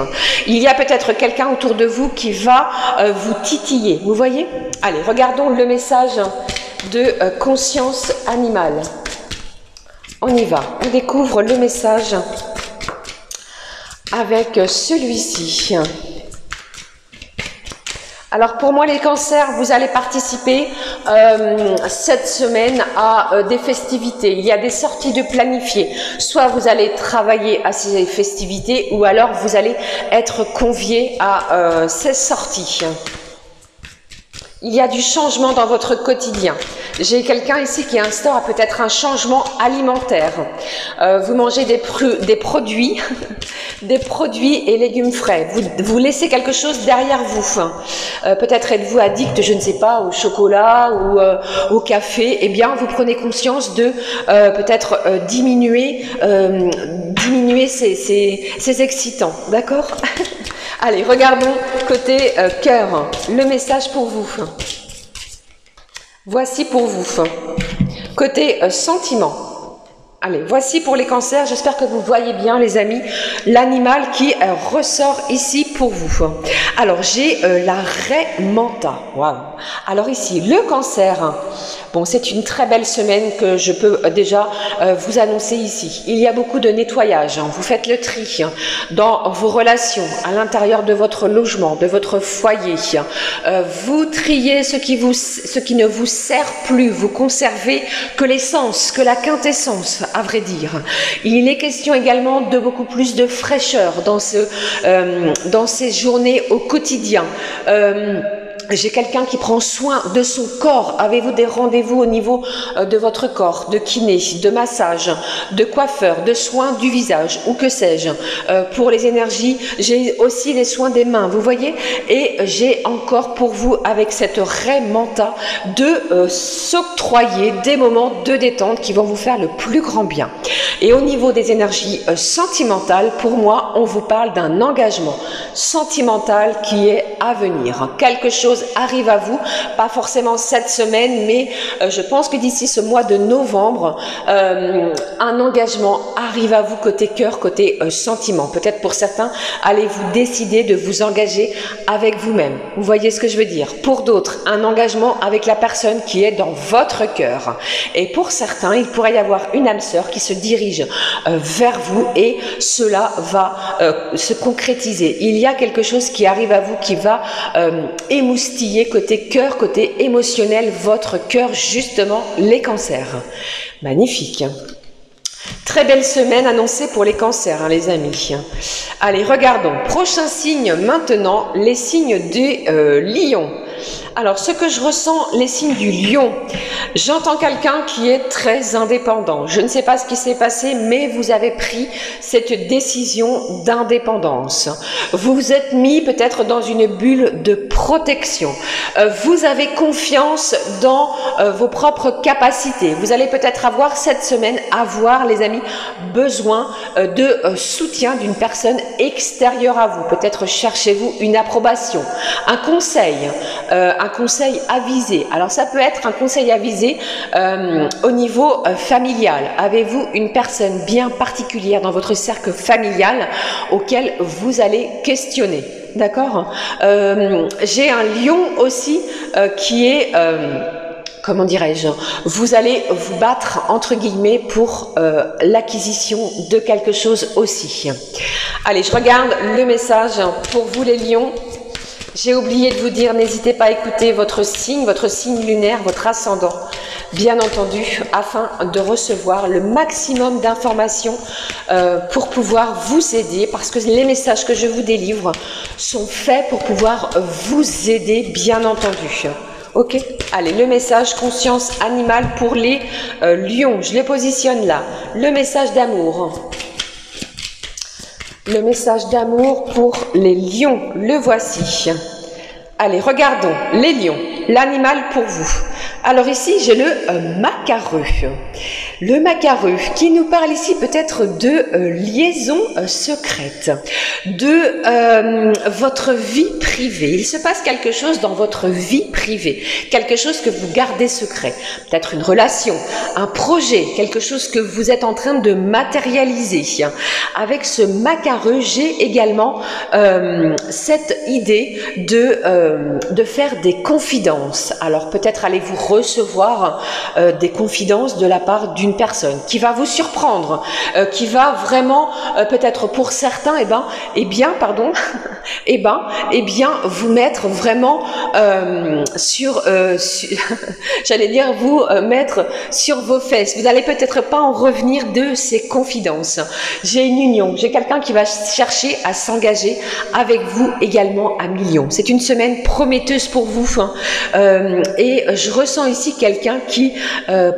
Il y a peut-être quelqu'un autour de vous qui va vous titiller, vous voyez? Allez, regardons le message de conscience animale. On y va, on découvre le message avec celui-ci. Alors pour moi les cancers, vous allez participer cette semaine à des festivités. Il y a des sorties de planifiées. Soit vous allez travailler à ces festivités ou alors vous allez être conviés à ces sorties. Il y a du changement dans votre quotidien. J'ai quelqu'un ici qui instaure peut-être un changement alimentaire. Vous mangez des produits, des produits et légumes frais. Vous laissez quelque chose derrière vous. Peut-être êtes-vous addict, je ne sais pas, au chocolat ou au café. Eh bien, vous prenez conscience de peut-être diminuer ces excitants. D'accord? Allez, regardons côté cœur, le message pour vous. Voici pour vous. Côté sentiment. Allez, voici pour les cancers. J'espère que vous voyez bien, les amis, l'animal qui ressort ici pour vous. Alors, j'ai la raie manta. Waouh. Alors ici, le cancer, bon, c'est une très belle semaine que je peux déjà vous annoncer ici. Il y a beaucoup de nettoyage, hein. Vous faites le tri dans vos relations, à l'intérieur de votre logement, de votre foyer. Vous triez ce qui ne vous sert plus, vous conservez que l'essence, que la quintessence, à vrai dire. Il est question également de beaucoup plus de fraîcheur dans ces journées au quotidien. J'ai quelqu'un qui prend soin de son corps. Avez-vous des rendez-vous au niveau de votre corps, de kiné, de massage, de coiffeur, de soins du visage ou que sais-je. Pour les énergies, j'ai aussi les soins des mains, vous voyez. Et j'ai encore pour vous, avec cette raie manta, de s'octroyer des moments de détente qui vont vous faire le plus grand bien. Et au niveau des énergies sentimentales, pour moi, on vous parle d'un engagement sentimental qui est à venir. Quelque chose arrive à vous, pas forcément cette semaine, mais je pense que d'ici ce mois de novembre, un engagement arrive à vous côté cœur, côté sentiment. Peut-être pour certains, allez-vous décider de vous engager avec vous-même. Vous voyez ce que je veux dire? Pour d'autres, un engagement avec la personne qui est dans votre cœur. Et pour certains, il pourrait y avoir une âme sœur qui se dirige vers vous et cela va se concrétiser. Il y a quelque chose qui arrive à vous qui va émoustiller côté cœur, côté émotionnel, votre cœur, justement, les cancers. Magnifique. Très belle semaine annoncée pour les cancers, hein, les amis. Allez, regardons. Prochain signe maintenant, les signes des lions. Alors, ce que je ressens, les signes du lion, j'entends quelqu'un qui est très indépendant. Je ne sais pas ce qui s'est passé, mais vous avez pris cette décision d'indépendance. Vous vous êtes mis peut-être dans une bulle de protection. Vous avez confiance dans vos propres capacités. Vous allez peut-être avoir cette semaine, les amis, besoin de soutien d'une personne extérieure à vous. Peut-être cherchez-vous une approbation, un conseil avisé. Alors ça peut être un conseil avisé au niveau familial. Avez-vous une personne bien particulière dans votre cercle familial auquel vous allez questionner? D'accord. J'ai un lion aussi qui est... comment dirais-je, vous allez vous battre entre guillemets pour l'acquisition de quelque chose aussi. Allez, je regarde le message pour vous les lions. J'ai oublié de vous dire, n'hésitez pas à écouter votre signe lunaire, votre ascendant, bien entendu, afin de recevoir le maximum d'informations pour pouvoir vous aider, parce que les messages que je vous délivre sont faits pour pouvoir vous aider, bien entendu. Ok, allez, le message conscience animale pour les lions, je les positionne là. Le message d'amour. Le message d'amour pour les lions, le voici. Allez, regardons les lions, l'animal pour vous. Alors ici, j'ai le macareux. Le macareux qui nous parle ici peut-être de liaison secrète, de votre vie privée. Il se passe quelque chose dans votre vie privée, quelque chose que vous gardez secret. Peut-être une relation, un projet, quelque chose que vous êtes en train de matérialiser. Avec ce macareux, j'ai également cette idée de faire des confidences. Alors peut-être allez-vous recevoir des confidences de la part d'une personne qui va vous surprendre, qui va vraiment peut-être pour certains vous mettre vraiment j'allais dire vous mettre sur vos fesses. Vous n'allez peut-être pas en revenir de ces confidences. J'ai une union, j'ai quelqu'un qui va chercher à s'engager avec vous également à millions. C'est une semaine prometteuse pour vous, hein. Et je ressens ici quelqu'un qui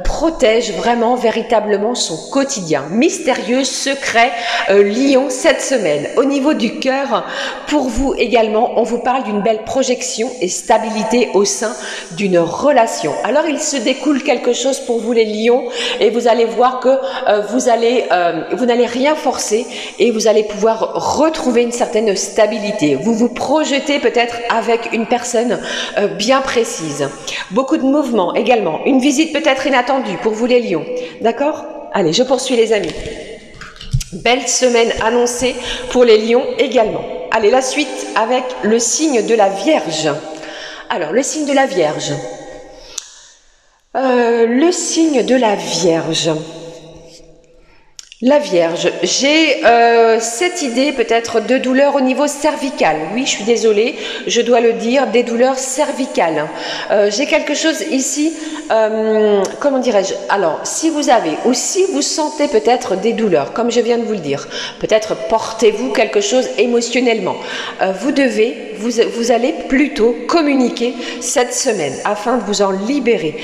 protège vraiment véritablement son quotidien. Mystérieux, secret, lion cette semaine. Au niveau du cœur, pour vous également, on vous parle d'une belle projection et stabilité au sein d'une relation. Alors il se découle quelque chose pour vous les lions et vous allez voir que vous n'allez rien forcer et vous allez pouvoir retrouver une certaine stabilité. Vous vous projetez peut-être avec une personne bien précise. Beaucoup de mouvements également. Une visite peut-être inattendue pour vous les lions. D'accord? Allez, je poursuis les amis. Belle semaine annoncée pour les lions également. Allez, la suite avec le signe de la Vierge. Alors, le signe de la Vierge. Le signe de la Vierge. La Vierge, j'ai cette idée peut-être de douleur au niveau cervical. Oui, je suis désolée, je dois le dire, des douleurs cervicales. J'ai quelque chose ici, comment dirais-je? Alors, si vous avez ou si vous sentez peut-être des douleurs, comme je viens de vous le dire, peut-être portez-vous quelque chose émotionnellement. Vous allez plutôt communiquer cette semaine afin de vous en libérer.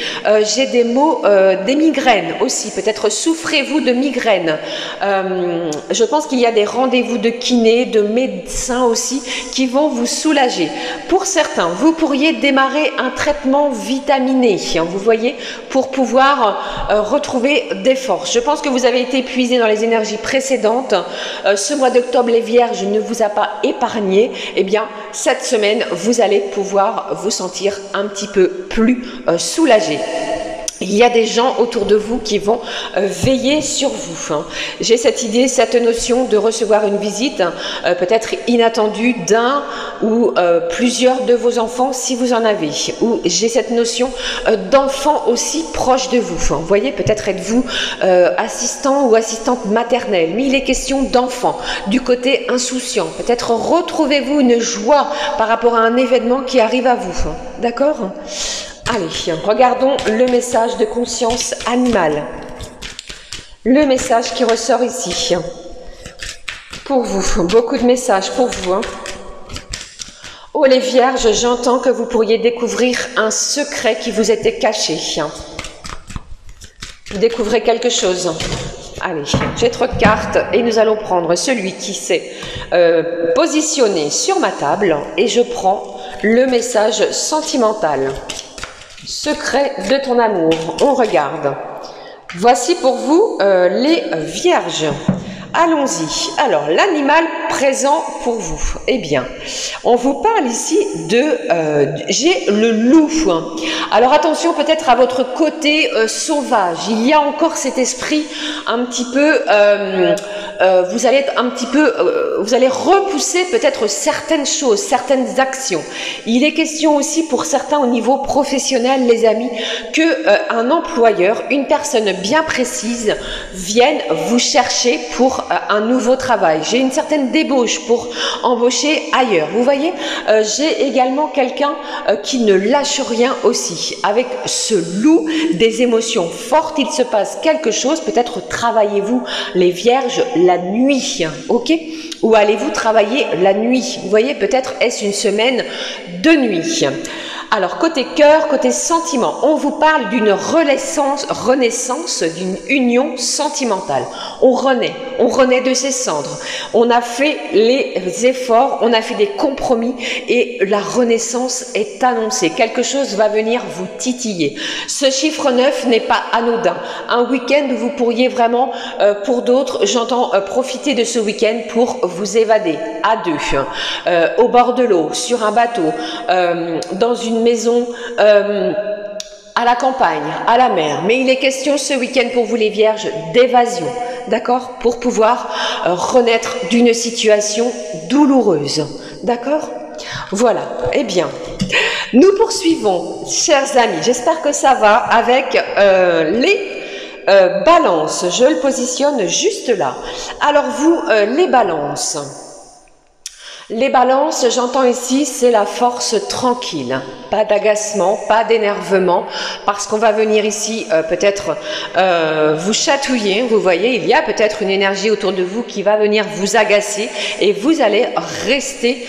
J'ai des mots, des migraines aussi, peut-être souffrez-vous de migraines. Je pense qu'il y a des rendez-vous de kiné, de médecins aussi qui vont vous soulager. Pour certains, vous pourriez démarrer un traitement vitaminé, vous voyez, pour pouvoir retrouver des forces. Je pense que vous avez été épuisé dans les énergies précédentes. Ce mois d'octobre, les Vierges ne vous a pas épargné. Eh bien, cette semaine, vous allez pouvoir vous sentir un petit peu plus soulagé. Il y a des gens autour de vous qui vont veiller sur vous. J'ai cette idée, cette notion de recevoir une visite, peut-être inattendue d'un ou plusieurs de vos enfants si vous en avez. Ou j'ai cette notion d'enfants aussi proches de vous. Vous voyez, peut-être êtes-vous assistant ou assistante maternelle, mais il est question d'enfants, du côté insouciant. Peut-être retrouvez-vous une joie par rapport à un événement qui arrive à vous. D'accord ? Allez, regardons le message de conscience animale. Le message qui ressort ici. Pour vous, beaucoup de messages pour vous. Oh les Vierges, j'entends que vous pourriez découvrir un secret qui vous était caché. Vous découvrez quelque chose. Allez, j'ai 3 cartes et nous allons prendre celui qui s'est positionné sur ma table et je prends le message sentimental. Secret de ton amour, on regarde. Voici pour vous les Vierges. Allons-y. Alors, l'animal présent pour vous. Eh bien, on vous parle ici de... j'ai le loup. Alors, attention peut-être à votre côté sauvage. Il y a encore cet esprit un petit peu... vous allez être un petit peu... vous allez repousser peut-être certaines choses, certaines actions. Il est question aussi pour certains au niveau professionnel, les amis, que un employeur, une personne bien précise, vienne vous chercher pour un nouveau travail. J'ai une certaine débauche pour embaucher ailleurs. Vous voyez, j'ai également quelqu'un qui ne lâche rien aussi. Avec ce loup des émotions fortes, il se passe quelque chose. Peut-être travaillez-vous les Vierges la nuit, ok? Ou allez-vous travailler la nuit? Vous voyez, peut-être est-ce une semaine de nuit. Alors, côté cœur, côté sentiment, on vous parle d'une renaissance, d'une union sentimentale. On renaît de ses cendres. On a fait les efforts, on a fait des compromis et la renaissance est annoncée. Quelque chose va venir vous titiller. Ce chiffre 9 n'est pas anodin. Un week-end où vous pourriez vraiment, pour d'autres, j'entends profiter de ce week-end pour vous évader à deux, au bord de l'eau, sur un bateau, dans une maison à la campagne, à la mer. Mais il est question ce week-end pour vous les Vierges d'évasion, d'accord? Pour pouvoir renaître d'une situation douloureuse, d'accord? Voilà, eh bien, nous poursuivons, chers amis. J'espère que ça va avec les balances. Je le positionne juste là. Alors vous, les balances. Les balances, j'entends ici, c'est la force tranquille. Pas d'agacement, pas d'énervement, parce qu'on va venir ici peut-être vous chatouiller. Vous voyez, il y a peut-être une énergie autour de vous qui va venir vous agacer et vous allez rester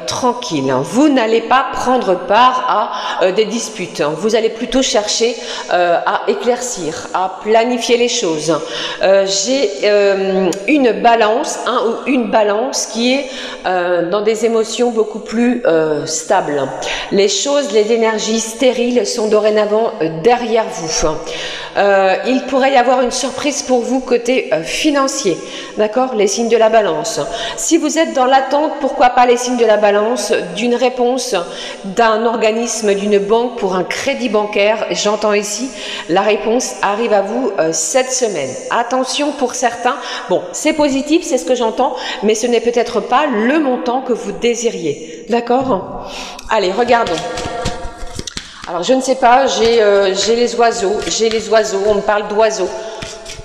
tranquille. Vous n'allez pas prendre part à des disputes. Vous allez plutôt chercher à éclaircir, à planifier les choses. J'ai une balance, un ou une balance qui est dans des émotions beaucoup plus stables. Les choses, les énergies stériles sont dorénavant derrière vous. Il pourrait y avoir une surprise pour vous côté financier, d'accord? Les signes de la balance. Si vous êtes dans l'attente, pourquoi pas les signes de la balance d'une réponse d'un organisme, d'une banque pour un crédit bancaire. J'entends ici, la réponse arrive à vous cette semaine. Attention pour certains, bon, c'est positif, c'est ce que j'entends, mais ce n'est peut-être pas le montant que vous désiriez, d'accord? Allez, regardons. Alors je ne sais pas, j'ai les oiseaux, on me parle d'oiseaux.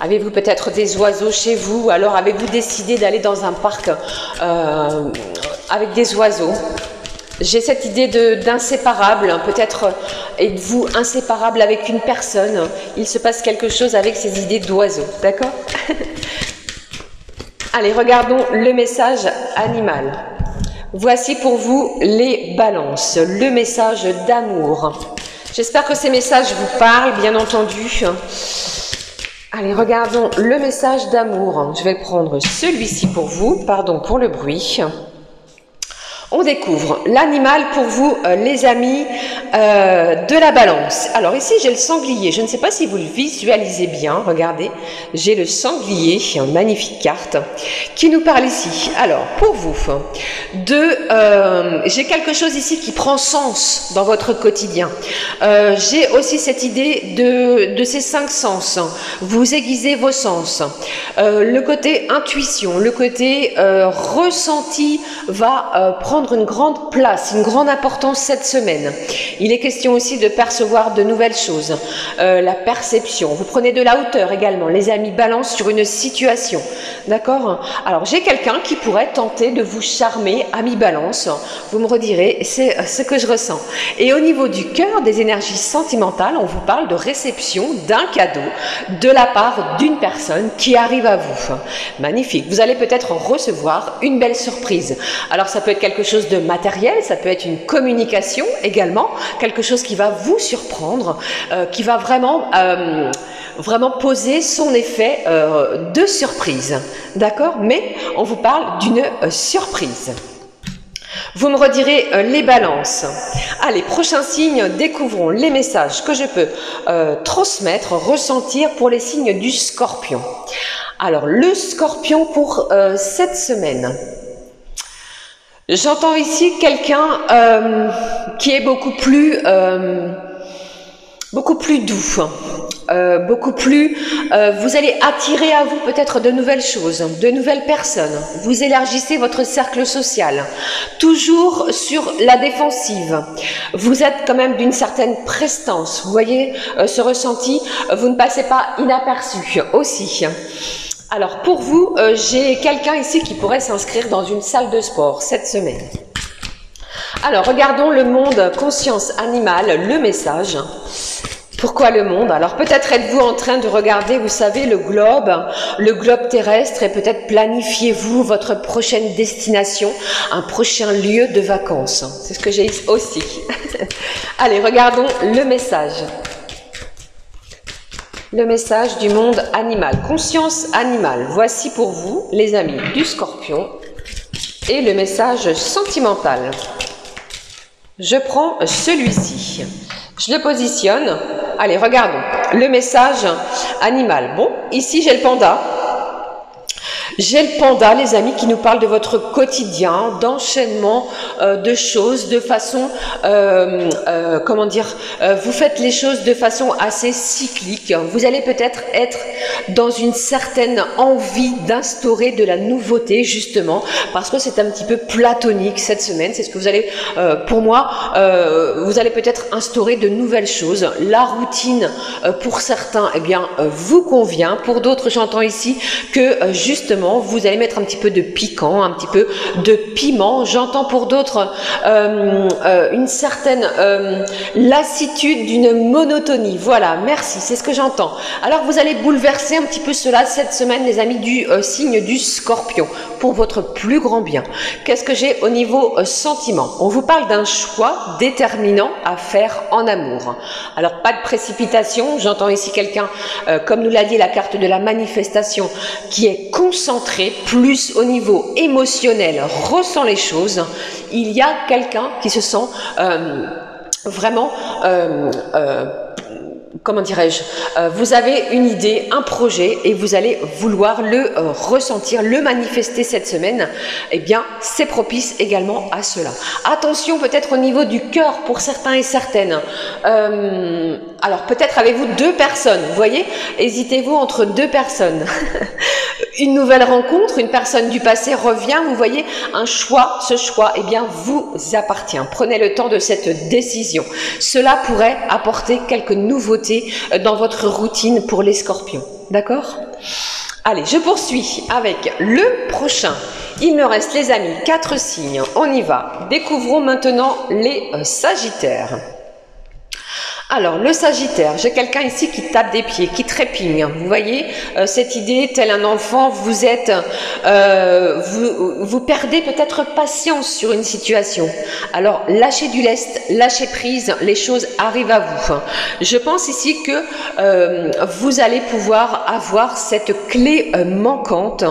Avez-vous peut-être des oiseaux chez vous? Alors avez-vous décidé d'aller dans un parc avec des oiseaux? J'ai cette idée d'inséparable, peut-être êtes-vous inséparable avec une personne, il se passe quelque chose avec ces idées d'oiseaux, d'accord? Allez, regardons le message animal. Voici pour vous les balances, le message d'amour. J'espère que ces messages vous parlent, bien entendu. Allez, regardons le message d'amour. Je vais prendre celui-ci pour vous, pardon pour le bruit. On découvre l'animal pour vous, les amis, de la balance. Alors ici, j'ai le sanglier. Je ne sais pas si vous le visualisez bien. Regardez, j'ai le sanglier, une magnifique carte, qui nous parle ici. Alors, pour vous, j'ai quelque chose ici qui prend sens dans votre quotidien. J'ai aussi cette idée de ces 5 sens. Vous aiguisez vos sens. Le côté intuition, le côté ressenti va prendre une grande place, une grande importance cette semaine. Il est question aussi de percevoir de nouvelles choses, la perception. Vous prenez de la hauteur également, les amis, balance sur une situation, d'accord? Alors j'ai quelqu'un qui pourrait tenter de vous charmer, ami balance, vous me redirez, c'est ce que je ressens. Et au niveau du cœur, des énergies sentimentales, on vous parle de réception d'un cadeau de la part d'une personne qui arrive à vous. Magnifique, vous allez peut-être recevoir une belle surprise. Alors ça peut être quelque chose de matériel, ça peut être une communication également, quelque chose qui va vous surprendre, qui va vraiment poser son effet de surprise, d'accord? Mais on vous parle d'une surprise. Vous me redirez les balances. Allez, prochain signe, découvrons les messages que je peux transmettre, ressentir pour les signes du scorpion. Alors, le scorpion pour cette semaine. J'entends ici quelqu'un qui est beaucoup plus doux, beaucoup plus, vous allez attirer à vous peut-être de nouvelles choses, de nouvelles personnes, vous élargissez votre cercle social, toujours sur la défensive, vous êtes quand même d'une certaine prestance, vous voyez ce ressenti, vous ne passez pas inaperçu aussi. Alors pour vous, j'ai quelqu'un ici qui pourrait s'inscrire dans une salle de sport cette semaine. Alors regardons le monde conscience animale, le message. Pourquoi le monde? Alors peut-être êtes-vous en train de regarder, vous savez, le globe terrestre, et peut-être planifiez-vous votre prochaine destination, un prochain lieu de vacances. C'est ce que j'ai aussi. Allez, regardons le message. Le message du monde animal, conscience animale. Voici pour vous, les amis du scorpion, et le message sentimental. Je prends celui-ci. Je le positionne. Allez, regardons. Le message animal. Bon, ici j'ai le panda. J'ai le panda, les amis, qui nous parle de votre quotidien, d'enchaînement de choses, de façon, comment dire, vous faites les choses de façon assez cyclique. Vous allez peut-être être dans une certaine envie d'instaurer de la nouveauté, justement, parce que c'est un petit peu platonique cette semaine. C'est ce que vous allez, pour moi, vous allez peut-être instaurer de nouvelles choses. La routine, pour certains, eh bien, vous convient. Pour d'autres, j'entends ici que, justement, vous allez mettre un petit peu de piquant, un petit peu de piment. J'entends pour d'autres une certaine lassitude, d'une monotonie. Voilà, merci, c'est ce que j'entends. Alors vous allez bouleverser un petit peu cela cette semaine, les amis du signe du scorpion, pour votre plus grand bien. Qu'est-ce que j'ai au niveau sentiment? On vous parle d'un choix déterminant à faire en amour. Alors pas de précipitation, j'entends ici quelqu'un, comme nous l'a dit la carte de la manifestation, qui est concentré plus au niveau émotionnel, ressent les choses. Il y a quelqu'un qui se sent vraiment, comment dirais-je, vous avez une idée, un projet, et vous allez vouloir le ressentir, le manifester cette semaine. Eh bien, c'est propice également à cela. Attention peut-être au niveau du cœur pour certains et certaines. Alors peut-être avez-vous 2 personnes, vous voyez, hésitez-vous entre 2 personnes. Une nouvelle rencontre, une personne du passé revient, vous voyez, un choix, ce choix, eh bien, vous appartient. Prenez le temps de cette décision. Cela pourrait apporter quelques nouveautés dans votre routine pour les scorpions. D'accord ? Allez, je poursuis avec le prochain. Il me reste, les amis, 4 signes. On y va. Découvrons maintenant les Sagittaires. Alors, le Sagittaire, j'ai quelqu'un ici qui tape des pieds, qui trépigne. Vous voyez, cette idée, tel un enfant, vous êtes, vous perdez peut-être patience sur une situation. Alors, lâchez du lest, lâchez prise, les choses arrivent à vous. Je pense ici que vous allez pouvoir avoir cette clé manquante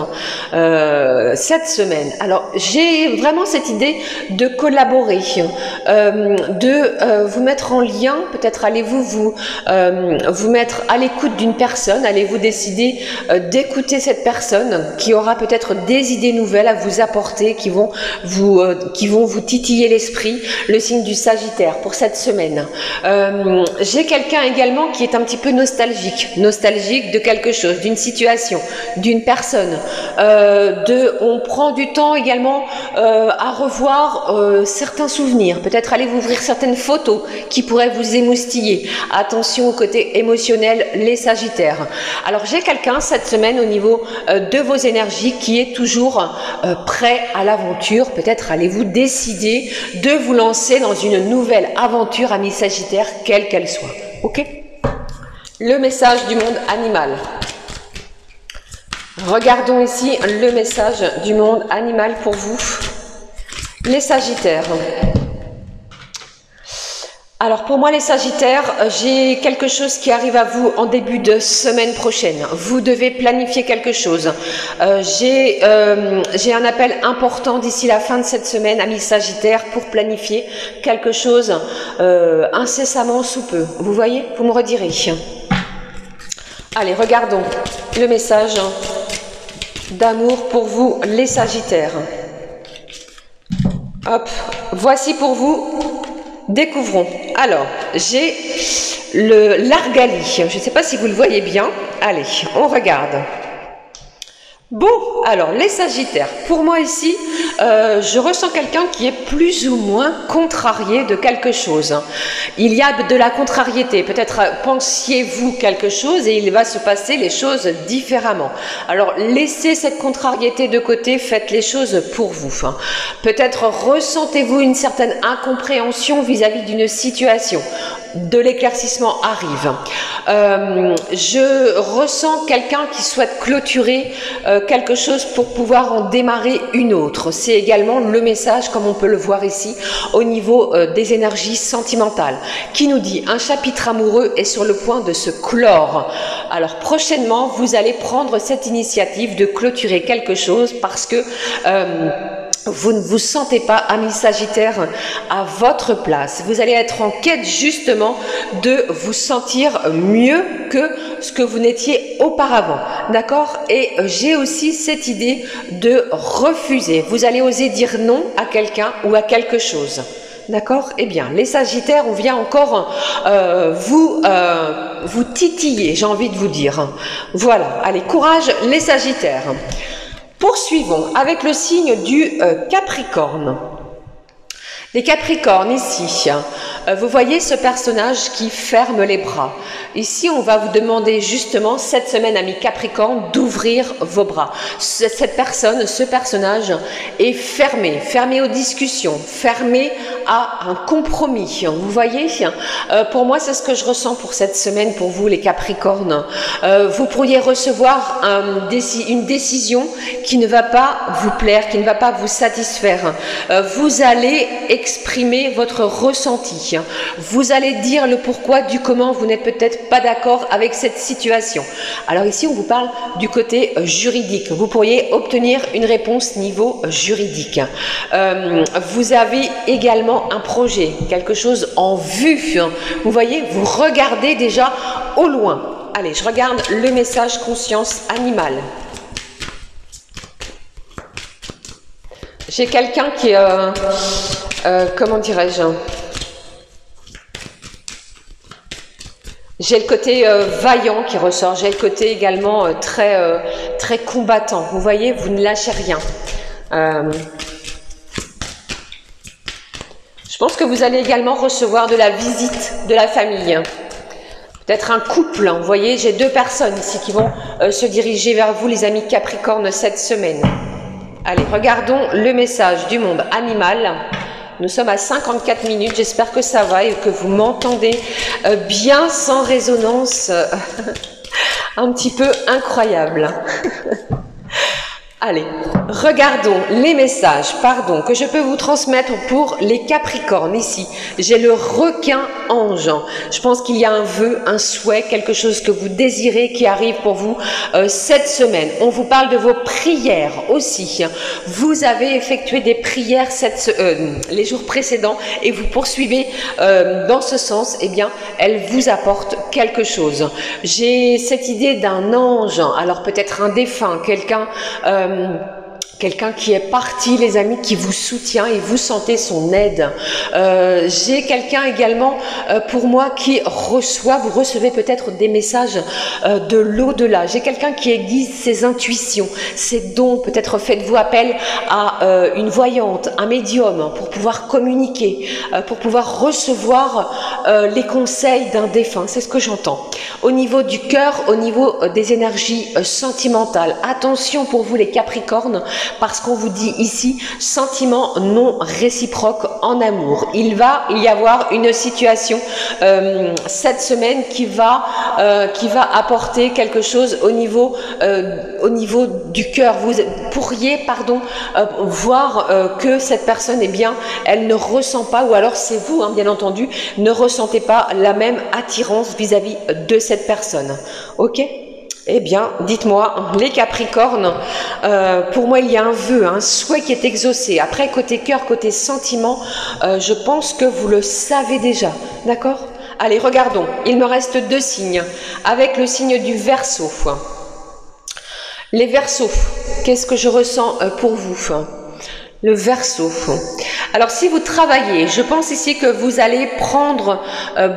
cette semaine. Alors, j'ai vraiment cette idée de collaborer, de vous mettre en lien, peut-être allez-vous vous mettre à l'écoute d'une personne, allez-vous décider d'écouter cette personne qui aura peut-être des idées nouvelles à vous apporter, qui vont vous titiller l'esprit, le signe du Sagittaire pour cette semaine. J'ai quelqu'un également qui est un petit peu nostalgique de quelque chose, d'une situation, d'une personne. On prend du temps également à revoir certains souvenirs, peut-être allez-vous ouvrir certaines photos qui pourraient vous émoustiller. Attention au côté émotionnel, les Sagittaires. Alors j'ai quelqu'un cette semaine au niveau de vos énergies qui est toujours prêt à l'aventure. Peut-être allez-vous décider de vous lancer dans une nouvelle aventure, amis Sagittaires, quelle qu'elle soit. Ok ? Le message du monde animal. Regardons ici le message du monde animal pour vous, les Sagittaires. Alors pour moi les Sagittaires, j'ai quelque chose qui arrive à vous en début de semaine prochaine. Vous devez planifier quelque chose. J'ai un appel important d'ici la fin de cette semaine, amis Sagittaires, pour planifier quelque chose incessamment sous peu. Vous voyez? Vous me redirez. Allez, regardons le message d'amour pour vous les Sagittaires. Hop, voici pour vous. Découvrons. Alors, j'ai l'argali. Je ne sais pas si vous le voyez bien. Allez, on regarde. Bon, alors les Sagittaires, pour moi ici, je ressens quelqu'un qui est plus ou moins contrarié de quelque chose. Il y a de la contrariété, peut-être pensiez-vous quelque chose et il va se passer les choses différemment. Alors laissez cette contrariété de côté, faites les choses pour vous. Peut-être ressentez-vous une certaine incompréhension vis-à-vis d'une situation. De l'éclaircissement arrive. Je ressens quelqu'un qui souhaite clôturer quelque chose pour pouvoir en démarrer une autre. C'est également le message, comme on peut le voir ici, au niveau des énergies sentimentales, qui nous dit un chapitre amoureux est sur le point de se clore. Alors prochainement, vous allez prendre cette initiative de clôturer quelque chose parce que vous ne vous sentez pas, amis Sagittaires, à votre place. Vous allez être en quête justement de vous sentir mieux que ce que vous n'étiez auparavant. D'accord? Et j'ai aussi cette idée de refuser. Vous allez oser dire non à quelqu'un ou à quelque chose. D'accord? Eh bien, les Sagittaires, on vient encore vous titiller, j'ai envie de vous dire. Voilà. Allez, courage les Sagittaires. Poursuivons avec le signe du Capricorne. Les Capricornes ici, vous voyez ce personnage qui ferme les bras. Ici, on va vous demander justement cette semaine, amis Capricorne, d'ouvrir vos bras. Cette personne, ce personnage est fermé aux discussions, fermé à un compromis. Vous voyez, pour moi, c'est ce que je ressens pour cette semaine, pour vous les Capricornes. Vous pourriez recevoir une décision qui ne va pas vous plaire, qui ne va pas vous satisfaire. Vous allez exprimer votre ressenti. Vous allez dire le pourquoi du comment vous n'êtes peut-être pas d'accord avec cette situation. Alors ici, on vous parle du côté juridique. Vous pourriez obtenir une réponse niveau juridique. Vous avez également un projet, quelque chose en vue. Vous voyez, vous regardez déjà au loin. Allez, je regarde le message conscience animale. J'ai quelqu'un qui est, comment dirais-je, J'ai le côté vaillant qui ressort, j'ai le côté également très combattant. Vous voyez, vous ne lâchez rien. Je pense que vous allez également recevoir de la visite de la famille. Peut-être un couple, hein. Vous voyez, j'ai 2 personnes ici qui vont se diriger vers vous, les amis Capricorne, cette semaine. Allez, regardons le message du monde animal. Nous sommes à 54 minutes, j'espère que ça va et que vous m'entendez bien sans résonance un petit peu incroyable. Allez, regardons les messages, que je peux vous transmettre pour les Capricornes. Ici, j'ai le requin ange. Je pense qu'il y a un vœu, un souhait, quelque chose que vous désirez qui arrive pour vous cette semaine. On vous parle de vos prières aussi. Vous avez effectué des prières les jours précédents et vous poursuivez dans ce sens. Eh bien, elles vous apportent quelque chose. J'ai cette idée d'un ange, alors peut-être un défunt, quelqu'un qui est parti, les amis, qui vous soutient et vous sentez son aide. J'ai quelqu'un également pour moi qui reçoit, vous recevez peut-être des messages de l'au-delà. J'ai quelqu'un qui aiguise ses intuitions, ses dons. Peut-être faites-vous appel à une voyante, un médium pour pouvoir communiquer, pour pouvoir recevoir les conseils d'un défunt. C'est ce que j'entends. Au niveau du cœur, au niveau des énergies sentimentales, attention pour vous les Capricornes, parce qu'on vous dit ici sentiment non réciproque en amour. Il va y avoir une situation cette semaine qui va apporter quelque chose au niveau du cœur. Vous pourriez voir que cette personne, eh bien, elle ne ressent pas, ou alors c'est vous, hein, bien entendu, ne ressentez pas la même attirance vis-à-vis de cette personne. Ok ? Eh bien, dites-moi, les Capricornes, pour moi, il y a un vœu, un souhait qui est exaucé. Après, côté cœur, côté sentiment, je pense que vous le savez déjà. D'accord ? Allez, regardons. Il me reste 2 signes. Avec le signe du Verseau. Les Verseaux, qu'est-ce que je ressens pour vous ? Le Verseau. Alors, si vous travaillez, je pense ici que vous allez prendre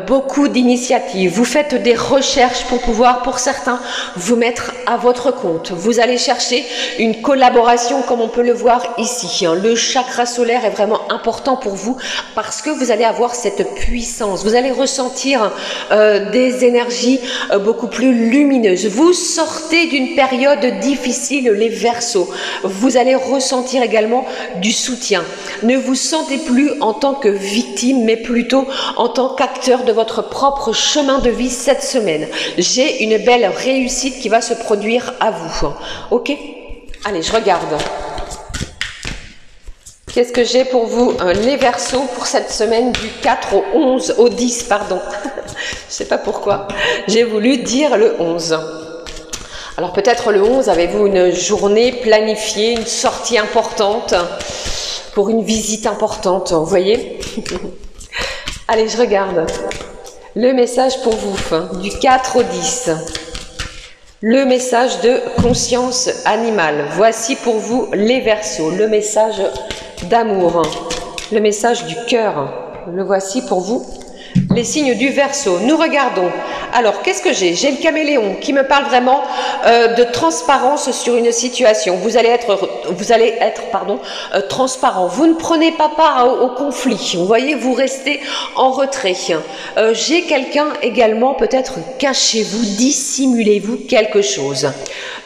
beaucoup d'initiatives. Vous faites des recherches pour pouvoir, pour certains, vous mettre à votre compte. Vous allez chercher une collaboration, comme on peut le voir ici. Le chakra solaire est vraiment important pour vous parce que vous allez avoir cette puissance. Vous allez ressentir des énergies beaucoup plus lumineuses. Vous sortez d'une période difficile, les Verseaux. Vous allez ressentir également du soutien. Ne vous sentez plus en tant que victime, mais plutôt en tant qu'acteur de votre propre chemin de vie cette semaine. J'ai une belle réussite qui va se produire à vous. Ok ? Allez, je regarde. Qu'est-ce que j'ai pour vous, les Verseaux, pour cette semaine du 4 au 10, pardon. Je sais pas pourquoi. J'ai voulu dire le 11. Alors peut-être le 11, avez-vous une journée planifiée, une sortie importante pour une visite importante, vous voyez? Allez, je regarde. Le message pour vous, du 4 au 10. Le message de conscience animale. Voici pour vous les Verseaux, le message d'amour, le message du cœur. Le voici pour vous. Les signes du Verseau, nous regardons. Alors, qu'est-ce que j'ai? J'ai le caméléon qui me parle vraiment de transparence sur une situation. Vous allez être transparent. Vous ne prenez pas part au conflit. Vous voyez, vous restez en retrait. J'ai quelqu'un également, peut-être cachez-vous, dissimulez-vous quelque chose.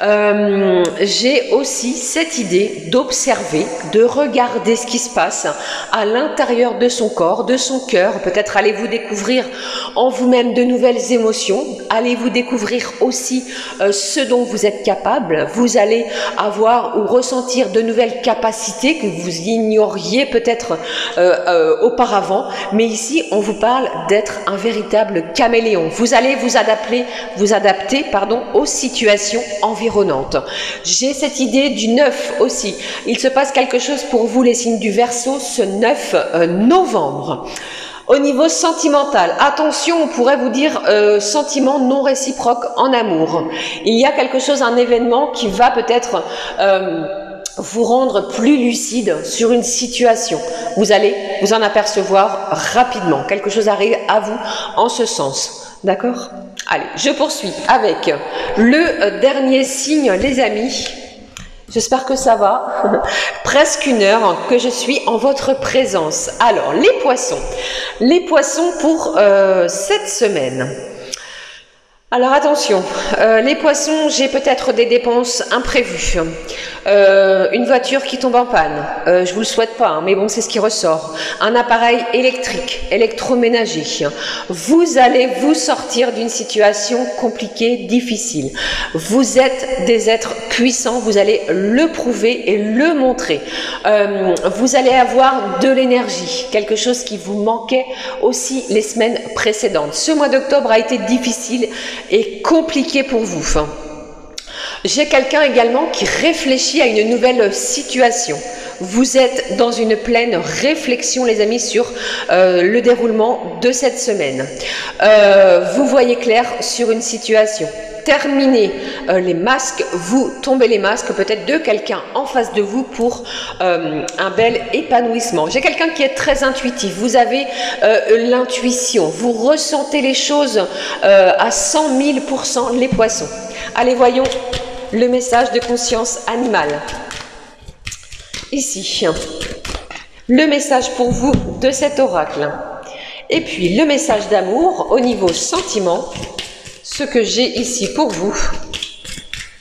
J'ai aussi cette idée d'observer, de regarder ce qui se passe à l'intérieur de son corps, de son cœur. Peut-être allez-vous découvrir en vous-même de nouvelles émotions. Allez-vous découvrir aussi ce dont vous êtes capable. Vous allez avoir ou ressentir de nouvelles capacités que vous ignoriez peut-être auparavant. Mais ici, on vous parle d'être un véritable caméléon. Vous allez vous adapter aux situations environnantes. J'ai cette idée du 9 aussi. Il se passe quelque chose pour vous, les signes du Verseau, ce 9 novembre. Au niveau sentimental, attention, on pourrait vous dire sentiment non réciproque en amour. Il y a quelque chose, un événement qui va peut-être vous rendre plus lucide sur une situation. Vous allez vous en apercevoir rapidement. Quelque chose arrive à vous en ce sens. D'accord? Allez, je poursuis avec le dernier signe, les amis. J'espère que ça va. Presque 1 heure que je suis en votre présence. Alors, les poissons. Les poissons pour cette semaine. Alors attention, les poissons, j'ai peut-être des dépenses imprévues, une voiture qui tombe en panne, je vous le souhaite pas, hein, mais bon, c'est ce qui ressort, un appareil électrique, électroménager. Vous allez vous sortir d'une situation compliquée, difficile. Vous êtes des êtres puissants, vous allez le prouver et le montrer. Vous allez avoir de l'énergie, quelque chose qui vous manquait aussi les semaines précédentes. Ce mois d'octobre a été difficile et compliqué pour vous. J'ai quelqu'un également qui réfléchit à une nouvelle situation. Vous êtes dans une pleine réflexion, les amis, sur le déroulement de cette semaine. Vous voyez clair sur une situation. Terminez les masques, vous tombez les masques peut-être de quelqu'un en face de vous pour un bel épanouissement. J'ai quelqu'un qui est très intuitif, vous avez l'intuition, vous ressentez les choses à 100 000% les poissons. Allez, voyons le message de conscience animale. Ici, le message pour vous de cet oracle. Et puis le message d'amour au niveau sentiment. Ce que j'ai ici pour vous,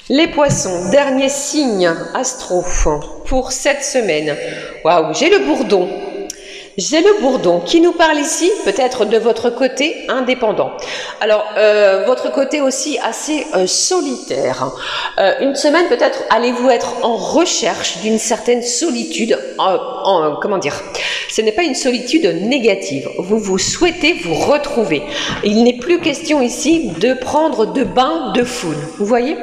les poissons, dernier signe astro pour cette semaine. Waouh, j'ai le bourdon. J'ai le bourdon qui nous parle ici peut-être de votre côté indépendant. Alors, votre côté aussi assez solitaire. Une semaine peut-être allez-vous être en recherche d'une certaine solitude. Comment dire? Ce n'est pas une solitude négative. Vous vous souhaitez vous retrouver. Il n'est plus question ici de prendre de bains de foule. Vous voyez?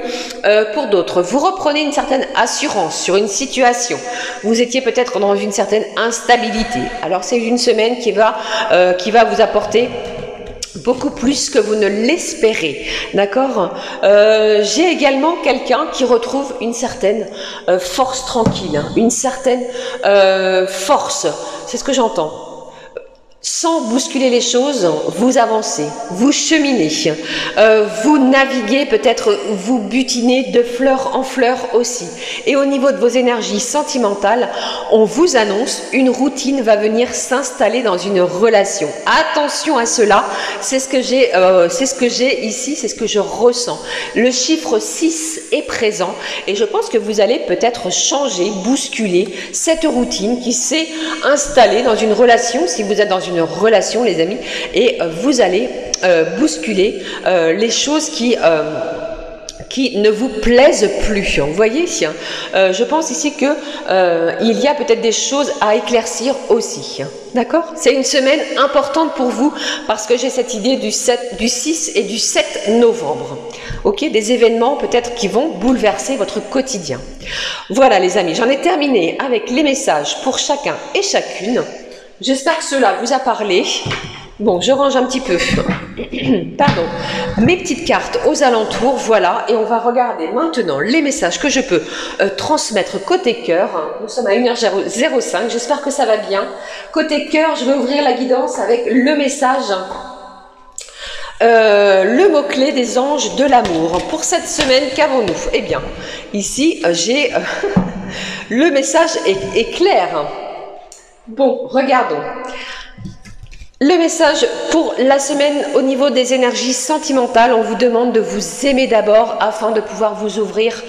Pour d'autres, vous reprenez une certaine assurance sur une situation. Vous étiez peut-être dans une certaine instabilité. Alors, c'est une semaine qui va vous apporter beaucoup plus que vous ne l'espérez, d'accord? J'ai également quelqu'un qui retrouve une certaine force tranquille, hein, une certaine force, c'est ce que j'entends. Sans bousculer les choses, vous avancez, vous cheminez, vous naviguez, peut-être vous butinez de fleur en fleur aussi. Et au niveau de vos énergies sentimentales, on vous annonce une routine va venir s'installer dans une relation. Attention à cela, c'est ce que j'ai ici, c'est ce que je ressens. Le chiffre 6 est présent et je pense que vous allez peut-être changer, bousculer cette routine qui s'est installée dans une relation, si vous êtes dans une relation les amis, et vous allez bousculer les choses qui ne vous plaisent plus. Vous voyez, je pense ici que il y a peut-être des choses à éclaircir aussi. D'accord? C'est une semaine importante pour vous parce que j'ai cette idée du 6 et du 7 novembre. Ok? Des événements peut-être qui vont bouleverser votre quotidien. Voilà les amis, j'en ai terminé avec les messages pour chacun et chacune. J'espère que cela vous a parlé. Bon, je range un petit peu, pardon, mes petites cartes aux alentours, voilà, et on va regarder maintenant les messages que je peux transmettre côté cœur. Nous sommes à 1h05, j'espère que ça va bien. Côté cœur, je vais ouvrir la guidance avec le message, le mot-clé des anges de l'amour. Pour cette semaine, qu'avons-nous? Eh bien, ici, j'ai le message est clair. Bon, regardons. Le message pour la semaine au niveau des énergies sentimentales, on vous demande de vous aimer d'abord afin de pouvoir vous ouvrir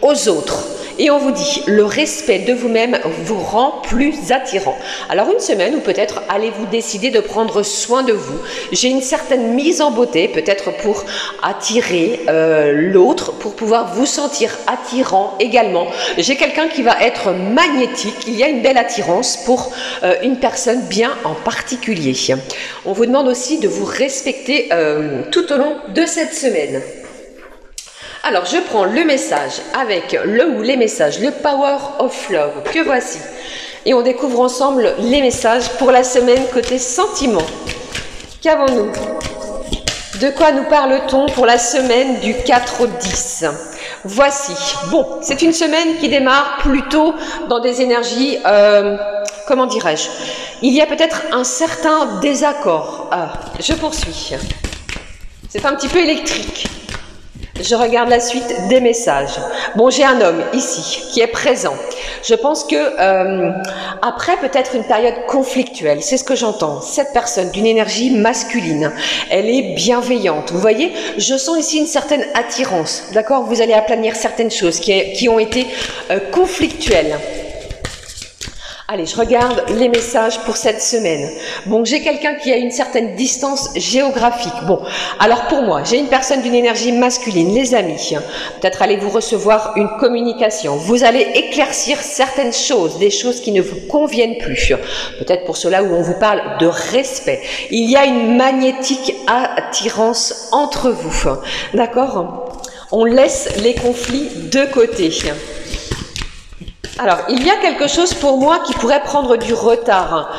aux autres. Et on vous dit, le respect de vous-même vous rend plus attirant. Alors une semaine où peut-être allez-vous décider de prendre soin de vous. J'ai une certaine mise en beauté, peut-être pour attirer l'autre, pour pouvoir vous sentir attirant également. J'ai quelqu'un qui va être magnétique, il y a une belle attirance pour une personne bien en particulier. On vous demande aussi de vous respecter tout au long de cette semaine. Alors, je prends le message avec les messages, le Power of Love, que voici. Et on découvre ensemble les messages pour la semaine côté sentiment. Qu'avons-nous? De quoi nous parle-t-on pour la semaine du 4 au 10? Voici. Bon, c'est une semaine qui démarre plutôt dans des énergies, comment dirais-je? Il y a peut-être un certain désaccord. Ah, je poursuis. C'est un petit peu électrique. Je regarde la suite des messages. Bon, j'ai un homme ici qui est présent. Je pense que après peut-être une période conflictuelle, c'est ce que j'entends. Cette personne d'une énergie masculine, elle est bienveillante. Vous voyez, je sens ici une certaine attirance. D'accord? Vous allez aplanir certaines choses qui ont été conflictuelles. Allez, je regarde les messages pour cette semaine. Bon, j'ai quelqu'un qui a une certaine distance géographique. Bon, alors pour moi, j'ai une personne d'une énergie masculine, les amis. Peut-être allez-vous recevoir une communication. Vous allez éclaircir certaines choses, des choses qui ne vous conviennent plus. Peut-être pour cela où on vous parle de respect. Il y a une magnétique attirance entre vous. D'accord? On laisse les conflits de côté. Alors, il y a quelque chose pour moi qui pourrait prendre du retard.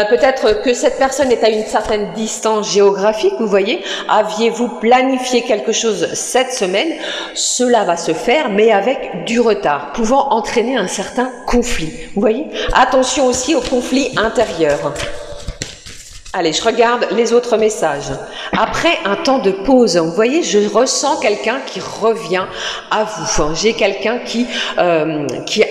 Peut-être que cette personne est à une certaine distance géographique, vous voyez. Aviez-vous planifié quelque chose cette semaine? Cela va se faire, mais avec du retard, pouvant entraîner un certain conflit. Vous voyez? Attention aussi aux conflits intérieurs. Allez, je regarde les autres messages. Après un temps de pause, vous voyez, je ressens quelqu'un qui revient à vous. J'ai quelqu'un qui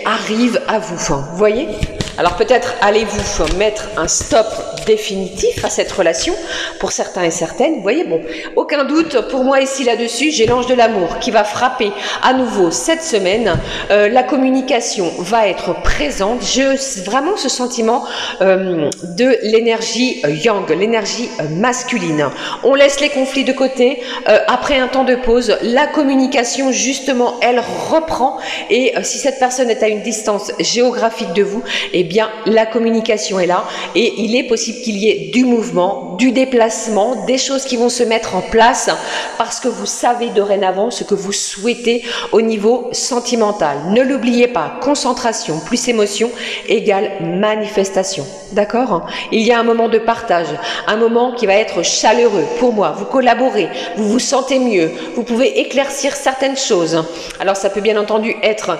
arrive à vous. Vous voyez? Alors peut-être allez-vous mettre un stop définitif à cette relation pour certains et certaines. Vous voyez, bon, aucun doute pour moi ici là-dessus, j'ai l'ange de l'amour qui va frapper à nouveau cette semaine. La communication va être présente. J'ai vraiment ce sentiment de l'énergie yang, l'énergie masculine. On laisse les conflits de côté. Après un temps de pause, la communication justement, elle reprend. Et si cette personne est à une distance géographique de vous, eh bien la communication est là et il est possible qu'il y ait du mouvement, du déplacement, des choses qui vont se mettre en place parce que vous savez dorénavant ce que vous souhaitez au niveau sentimental. Ne l'oubliez pas, concentration plus émotion égale manifestation. D'accord? Il y a un moment de partage, un moment qui va être chaleureux pour moi. Vous collaborez, vous vous sentez mieux, vous pouvez éclaircir certaines choses. Alors ça peut bien entendu être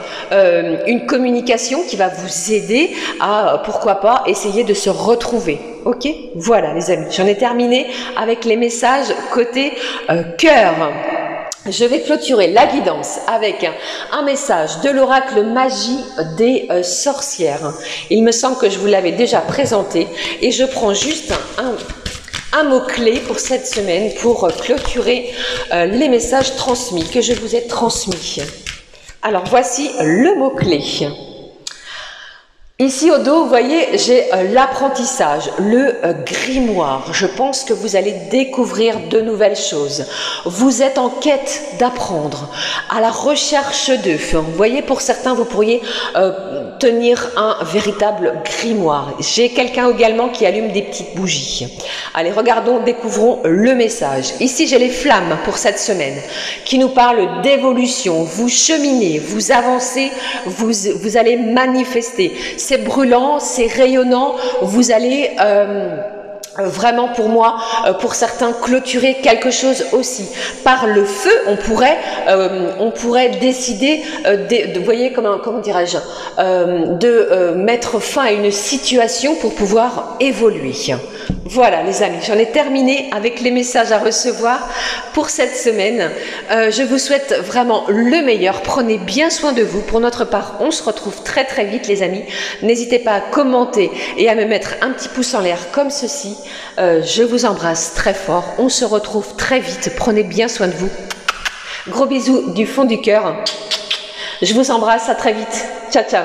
une communication qui va vous aider à, pourquoi pas, essayer de se retrouver. Ok? Voilà les amis, j'en ai terminé avec les messages côté cœur. Je vais clôturer la guidance avec un message de l'oracle magie des sorcières. Il me semble que je vous l'avais déjà présenté et je prends juste un mot-clé pour cette semaine pour clôturer les messages transmis, que je vous ai transmis. Alors voici le mot-clé. Ici au dos, vous voyez, j'ai l'apprentissage, le grimoire. Je pense que vous allez découvrir de nouvelles choses. Vous êtes en quête d'apprendre, à la recherche d'eux. Vous voyez, pour certains, vous pourriez tenir un véritable grimoire. J'ai quelqu'un également qui allume des petites bougies. Allez, regardons, découvrons le message. Ici, j'ai les flammes pour cette semaine qui nous parlent d'évolution. Vous cheminez, vous avancez, vous allez manifester. C'est brûlant, c'est rayonnant, vous allez vraiment pour moi, pour certains, clôturer quelque chose aussi. Par le feu, on pourrait décider, vous voyez, comment dirais-je, de mettre fin à une situation pour pouvoir évoluer. Voilà les amis, j'en ai terminé avec les messages à recevoir pour cette semaine. Je vous souhaite vraiment le meilleur. Prenez bien soin de vous. Pour notre part, on se retrouve très très vite les amis. N'hésitez pas à commenter et à me mettre un petit pouce en l'air comme ceci. Je vous embrasse très fort. On se retrouve très vite. Prenez bien soin de vous. Gros bisous du fond du cœur. Je vous embrasse. À très vite. Ciao, ciao.